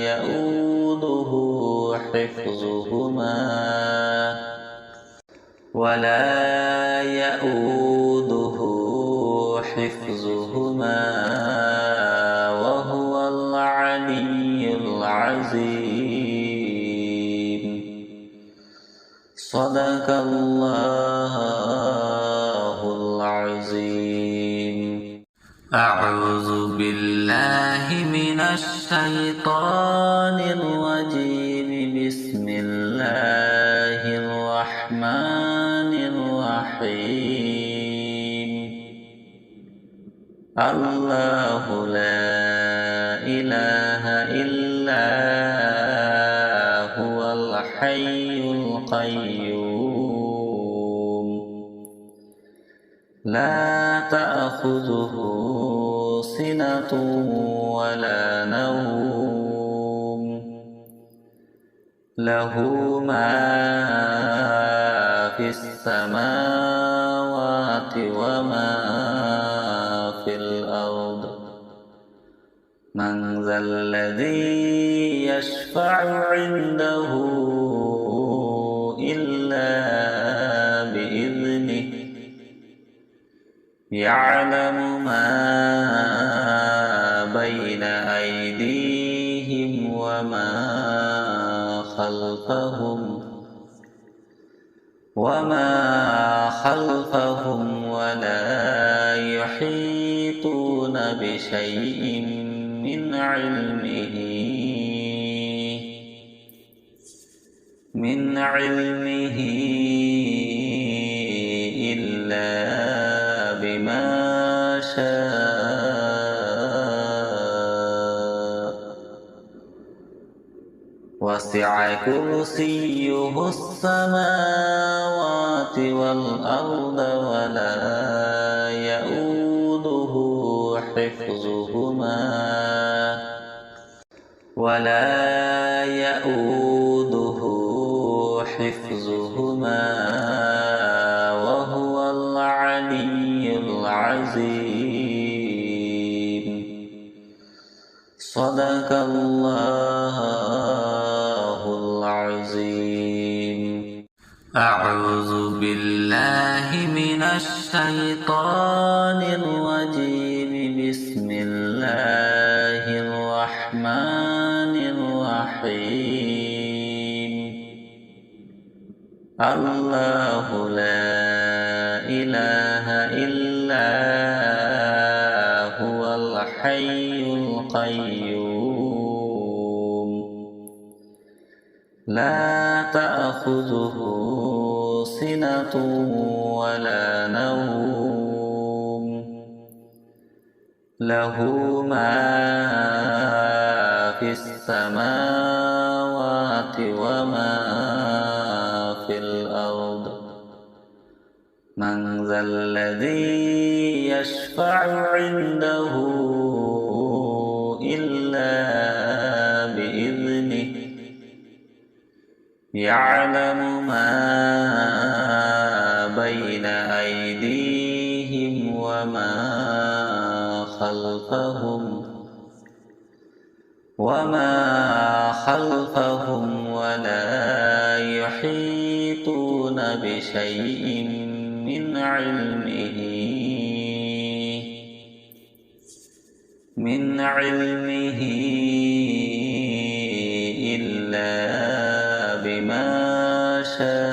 يؤوده حفظهما وهو العلي العظيم. صدق الله العظيم. أعوذ بالله من الشيطان الرجيم. بسم الله الرحمن الرحيم. الله لا إله إلا هو الحي القيوم. لا تأخذه سنة ولا نوم. له ما في السماوات وما في الأرض. من ذا الذي يشفع عنده إلا بإذنه. يعلم ما بين أيديهم وما خلفهم ولا يحيطون بشيء من علمه إلا بما شاء. وسع كرسيه السماوات والأرض ولا يؤوده حفظهما وهو العلي العظيم. صدق الله العظيم. أعوذ بالله من الشيطان الرجيم. بسم الله الرحمن الرحمن الرحيم الله لا إله إلا هو الحي القيوم لا تأخذه سنة ولا نوم له ما في السماوات وما في الأرض من ذا الذي يشفع عنده إلا بإذنه يعلم ما بين أيديهم وما خلفهم ولا يحيطون بشيء من علمه إلا بما شاء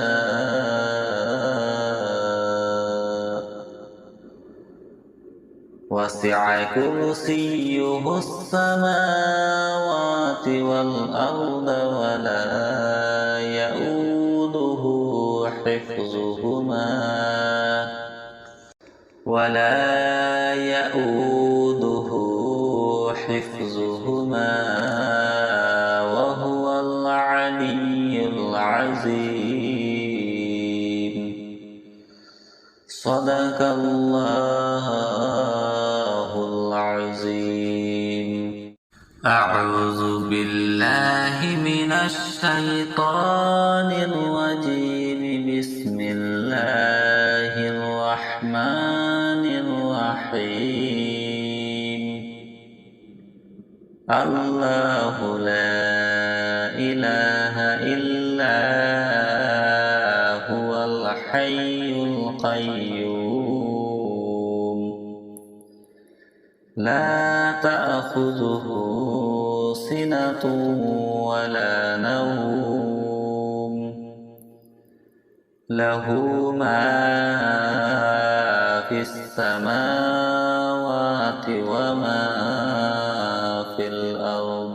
وسع كرسيه السماوات والأرض ولا يؤوده حفظهما وهو العلي العظيم صدق الله العظيم أعوذ بالله من الشيطان الرجيم بسم الله الرحمن الرحيم الله لا إله إلا هو الحي القيوم لا تأخذه سنة ولا نوم له ما في السماوات وما في الأرض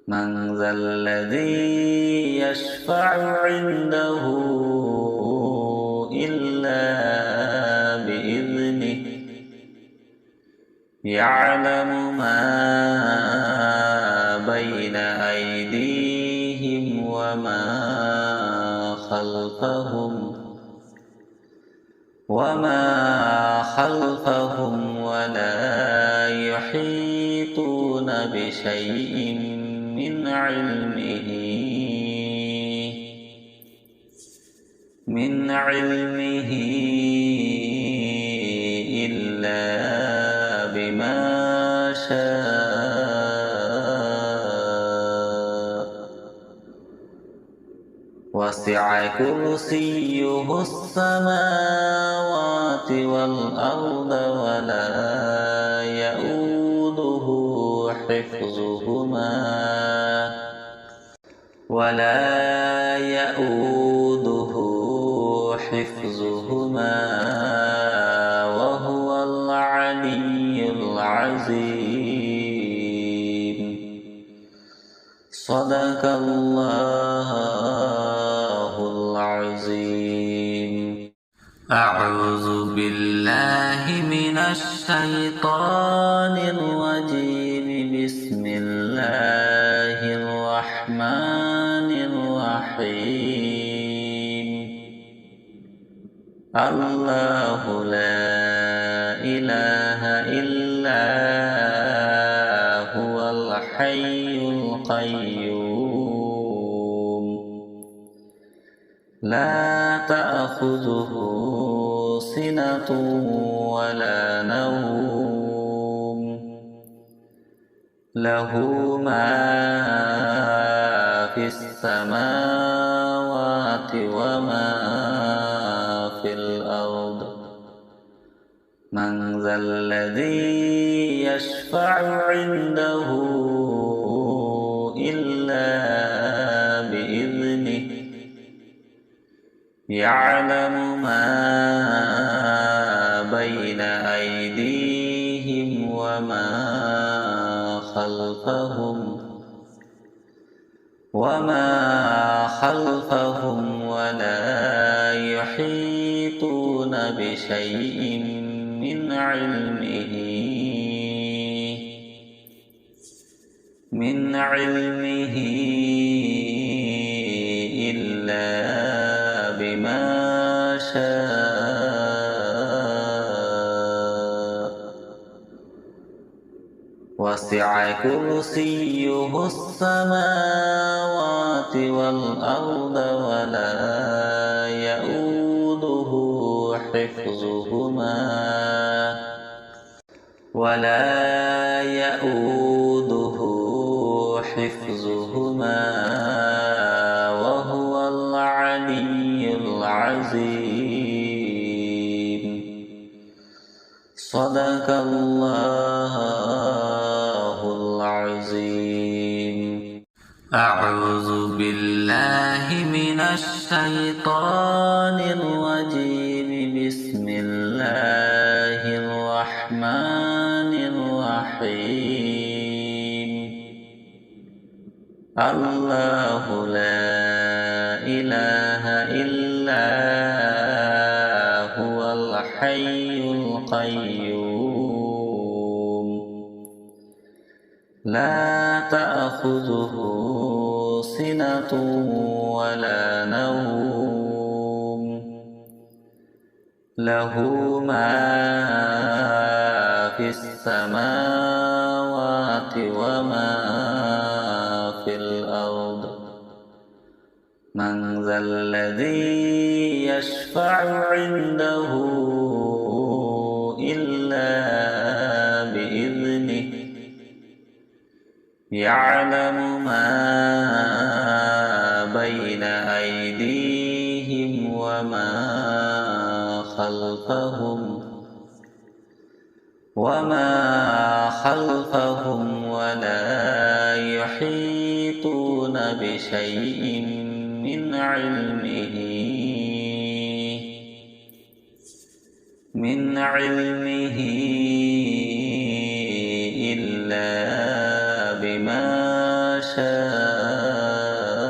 من ذا الذي يشفع عنده إلا بإذنه يعلم ما بين أيديهم وما خلفهم ولا يحيطون بشيء من علمه إلا بما شاء وسع كرسيه السماوات والأرض ولا يؤوده حفظهما وهو العلي العظيم صدق الله العظيم أعوذ بالله من الشيطان الرجيم بسم الله الرحمن الرحيم الله لا إله إلا هو الحي القيوم لا تأخذه سنة ولا نوم له ما في السماوات وما في الأرض من ذا الذي يشفع عنده إلا بإذنه يعلم ما بين أيديهم وما خلفهم ولا يحيطون بشيء من علمه إلا بما شاء وسع كرسيه السماوات والأرض ولا يؤوده حفظهما وهو العلي العظيم. صدق الله العظيم. أعوذ بالله من الشيطان الرجيم. بسم الله الرحمن الرحيم. الله لا إله إلا هو الحي القيوم لا تأخذه سنة ولا نوم له ما في السماوات وما في الأرض. من ذا الذي يشفع عنده إلا بإذنه يعلم ما بين أيديهم وما خلفهم ولا يحيطون بشيء من علمه إلا بما شاء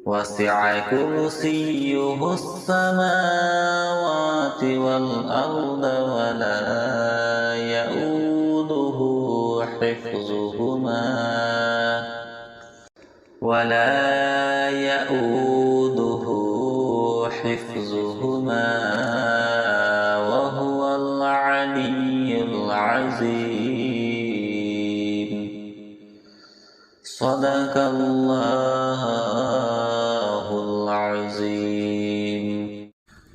وسع كرسيه السماوات والأرض ولا يؤوده حفظهما وهو العلي العظيم. صدق الله العظيم.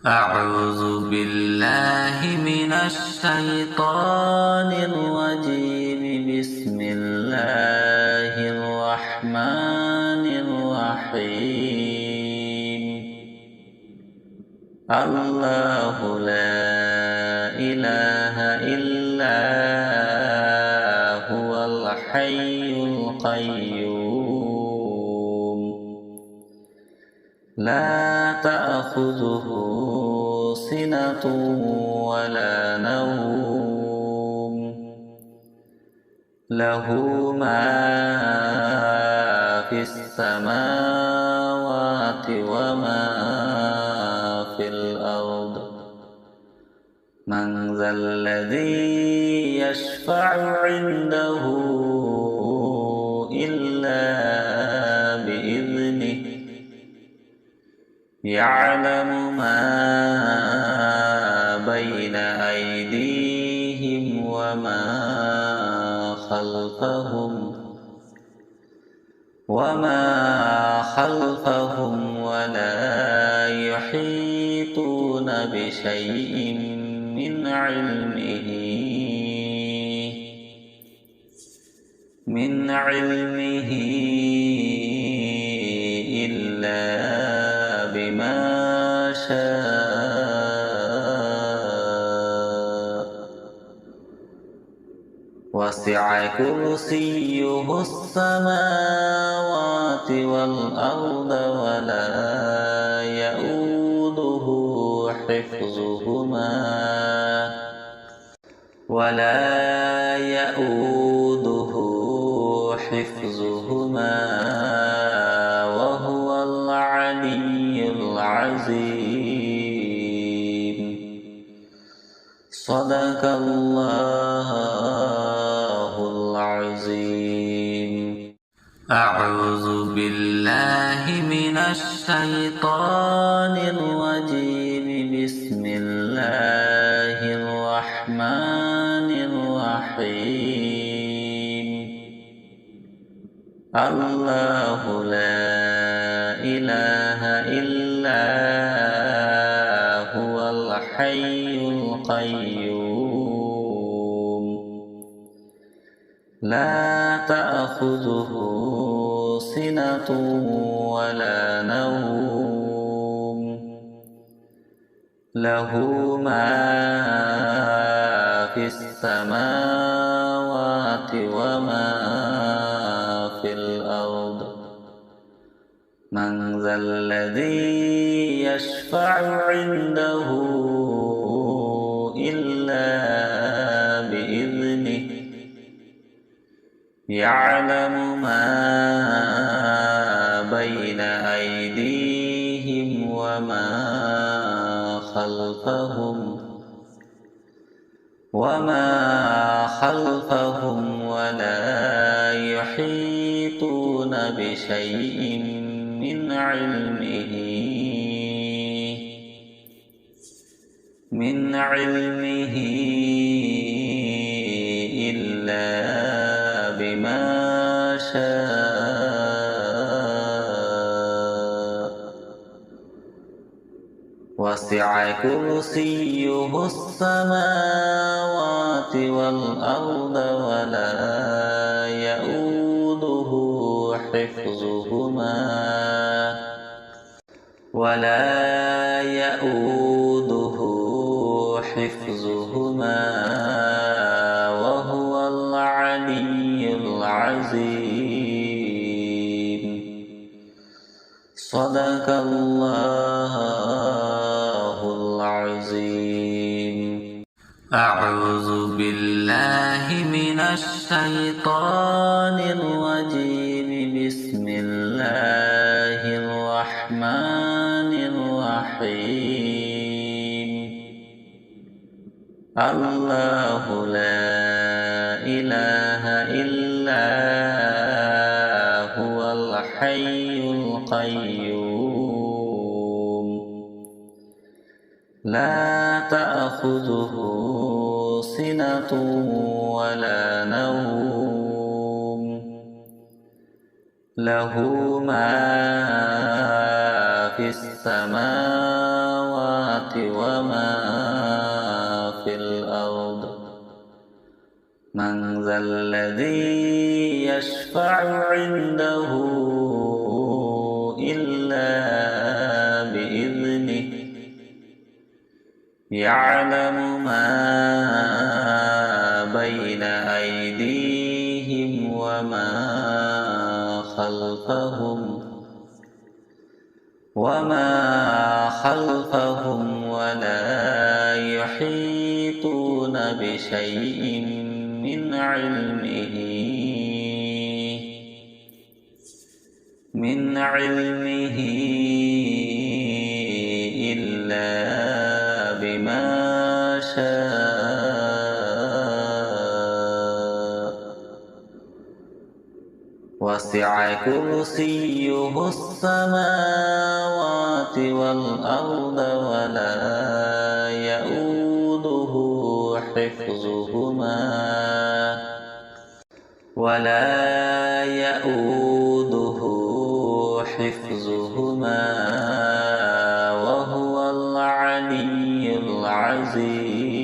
أعوذ بالله من الشيطان الرجيم. بسم الله الرحمن الرحيم. الله لا إله إلا هو الحي القيوم لا تأخذه سنة ولا نوم له ما في السماوات وما في الأرض. من ذا الذي يشفع عنده إلا بإذنه يعلم ما بين أيديهم وما خلفهم ولا يحيطون بشيء من علمه إلا بما شاء وسع كرسيه السماوات والأرض ولا يؤوده حفظهما وهو العلي العظيم. صدق الله العظيم. أعوذ بالله من الشيطان الرجيم. بسم الله الرحمن الرحيم. الله لا إله إلا هو الحي القيوم لا تأخذه سنة ولا نوم له ما في السماوات وما في الأرض. من ذا الذي يشفع عنده إلا بإذنه يعلم ما بين أيديهم وما خلفهم ولا يحيطون بشيء من علمه إلا بما شاء. وسع كرسيه السماوات والأرض ولا يؤوده حفظهما وهو العلي العظيم. صدق الله العظيم. أعوذ بالله من الشيطان الرجيم. بسم الله الرحمن الرحيم. الله لا إله إلا هو الحي القيوم لا تأخذه سنة ولا نوم له ما في السماوات وما في الأرض. من ذا الذي يشفع عنده إلا بإذنه يعلم ما بين أيديهم وما خلفهم ولا يحيطون بشيء من علمه إلا بما شاء. وسع كرسيه السماوات والأرض ولا يؤوده حفظهما وهو العلي العظيم.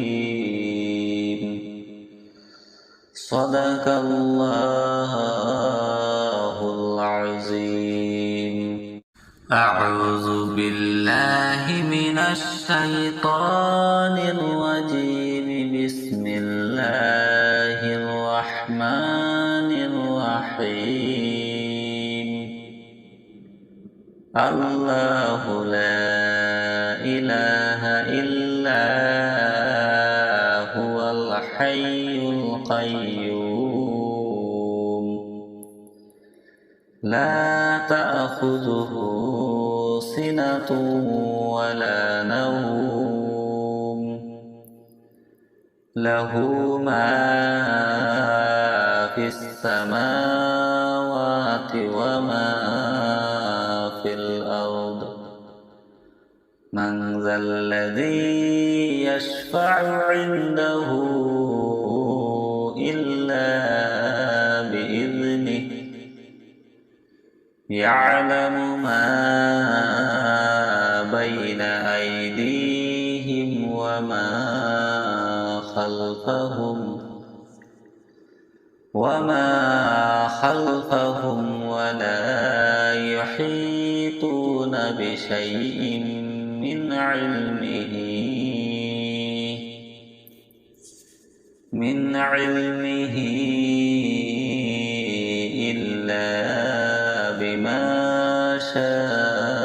صدق الله العظيم. أعوذ بالله من الشيطان الرجيم. بسم الله الرحمن الرحيم. الله لا إله إلا هو الحي القيوم. لا تأخذه سنة ولا نوم. له ما في السماوات وما في الأرض. من ذا الذي يشفع عنده إلا بإذنه. يعلم ما بين أيديهم وما خلفهم ولا يحيطون بشيء من علمه إلا بما شاء.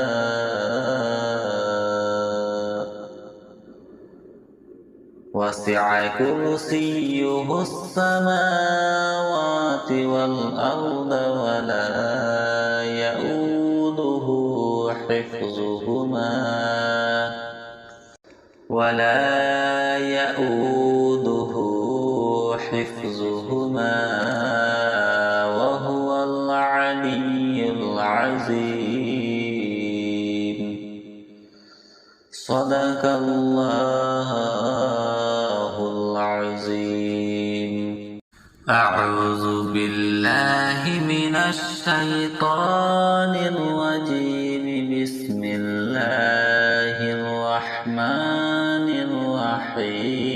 وسع كرسيه السماوات والأرض ولا يؤوده حفظهما وهو العلي العظيم. صدق الله العظيم. أعوذ بالله من الشيطان الرجيم. بسم الله الرحمن الرحيم.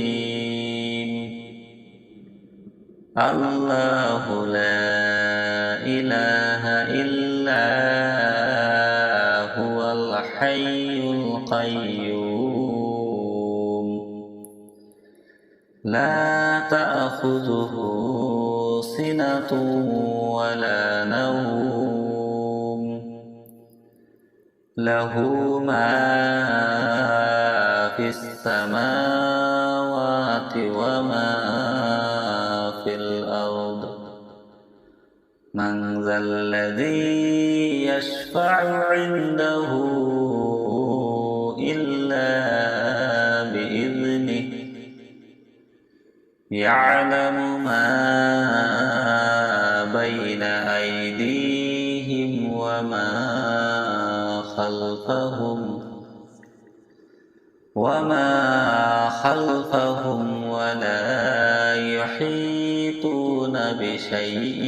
الله لا إله إلا هو الحي القيوم. لا تأخذه سنة ولا نوم. له ما في السماوات وما في الأرض. من ذا الذي يشفع عنده إلا بإذنه. يعلم ما بين أيديهم وما خلفهم ولا يحيطون بشيء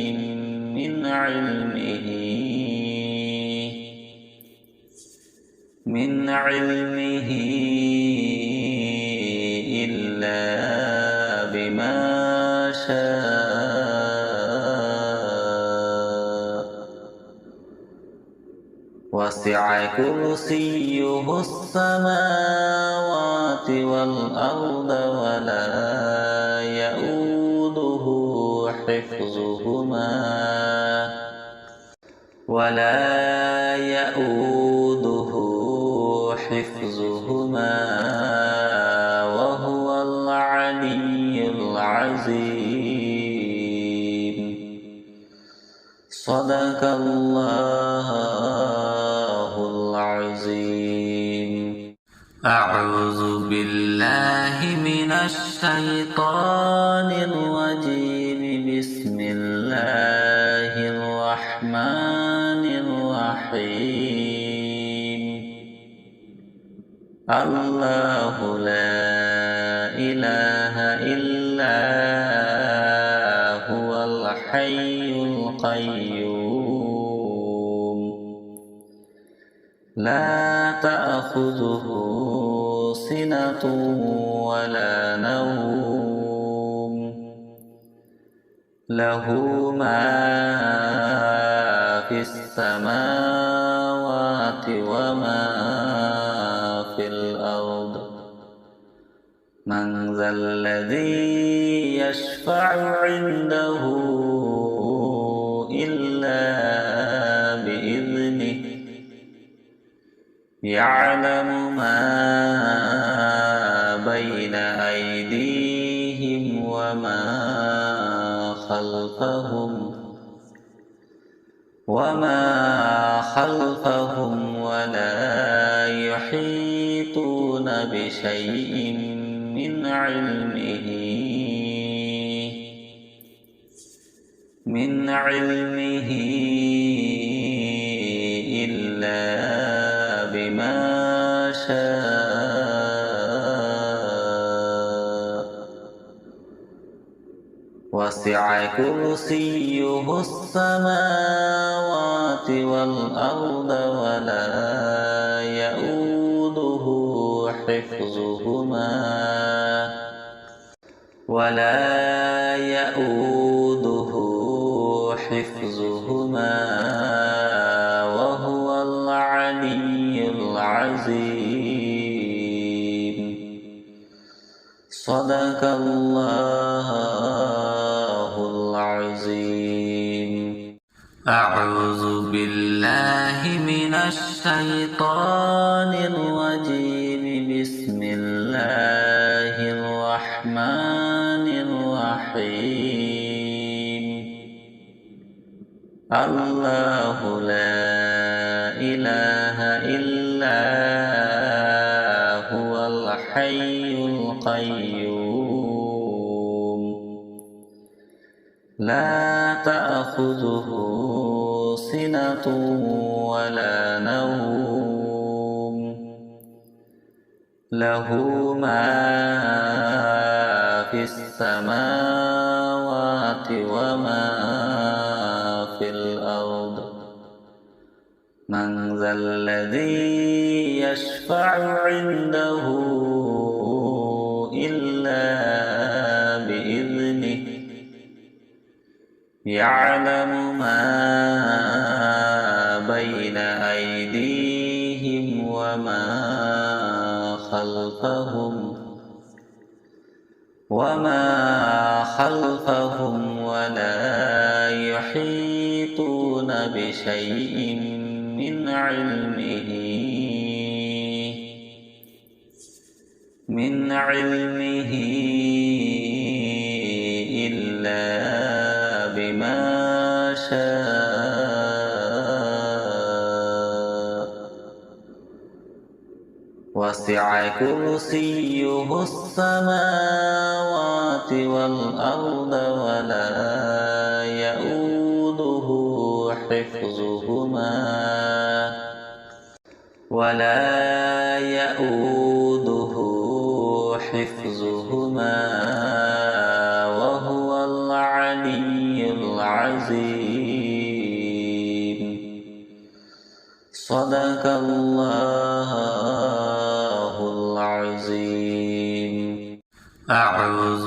من علمه إلا بما شاء. وسع كرسيه السماوات والأرض ولا يؤوده حفظهما وهو العلي العظيم. صدق الله العظيم. أعوذ بالله من الشيطان الرجيم. بسم الله الرحمن الرحيم. الله لا إله إلا هو الحي القيوم. لا تأخذه سنة ولا نوم. له ما في السماوات وما من ذا الذي يشفع عنده إلا بإذنه يعلم ما بين أيديهم وما خلفهم ولا يحيطون بشيء من علمه إلا بما شاء وسع كرسيه السماوات والأرض ولا يؤوده حفظهما وهو العلي العظيم. صدق الله العظيم. أعوذ بالله من الشيطان الرجيم. بسم الله الرحمن الرحيم. الله لا إله إلا هو الحي القيوم لا تأخذه سنة ولا نوم له ما في السماوات وما في الأرض. من ذا الذي يشفع عنده إلا بإذنه يعلم ما بين أيديهم وما خلفهم ولا يحيطون بشيء من علمه إلا بما شاء وسع كرسيه السماوات والأرض ولا يؤوده حفظهما وهو العلي العظيم. صدق الله العظيم. أعوذ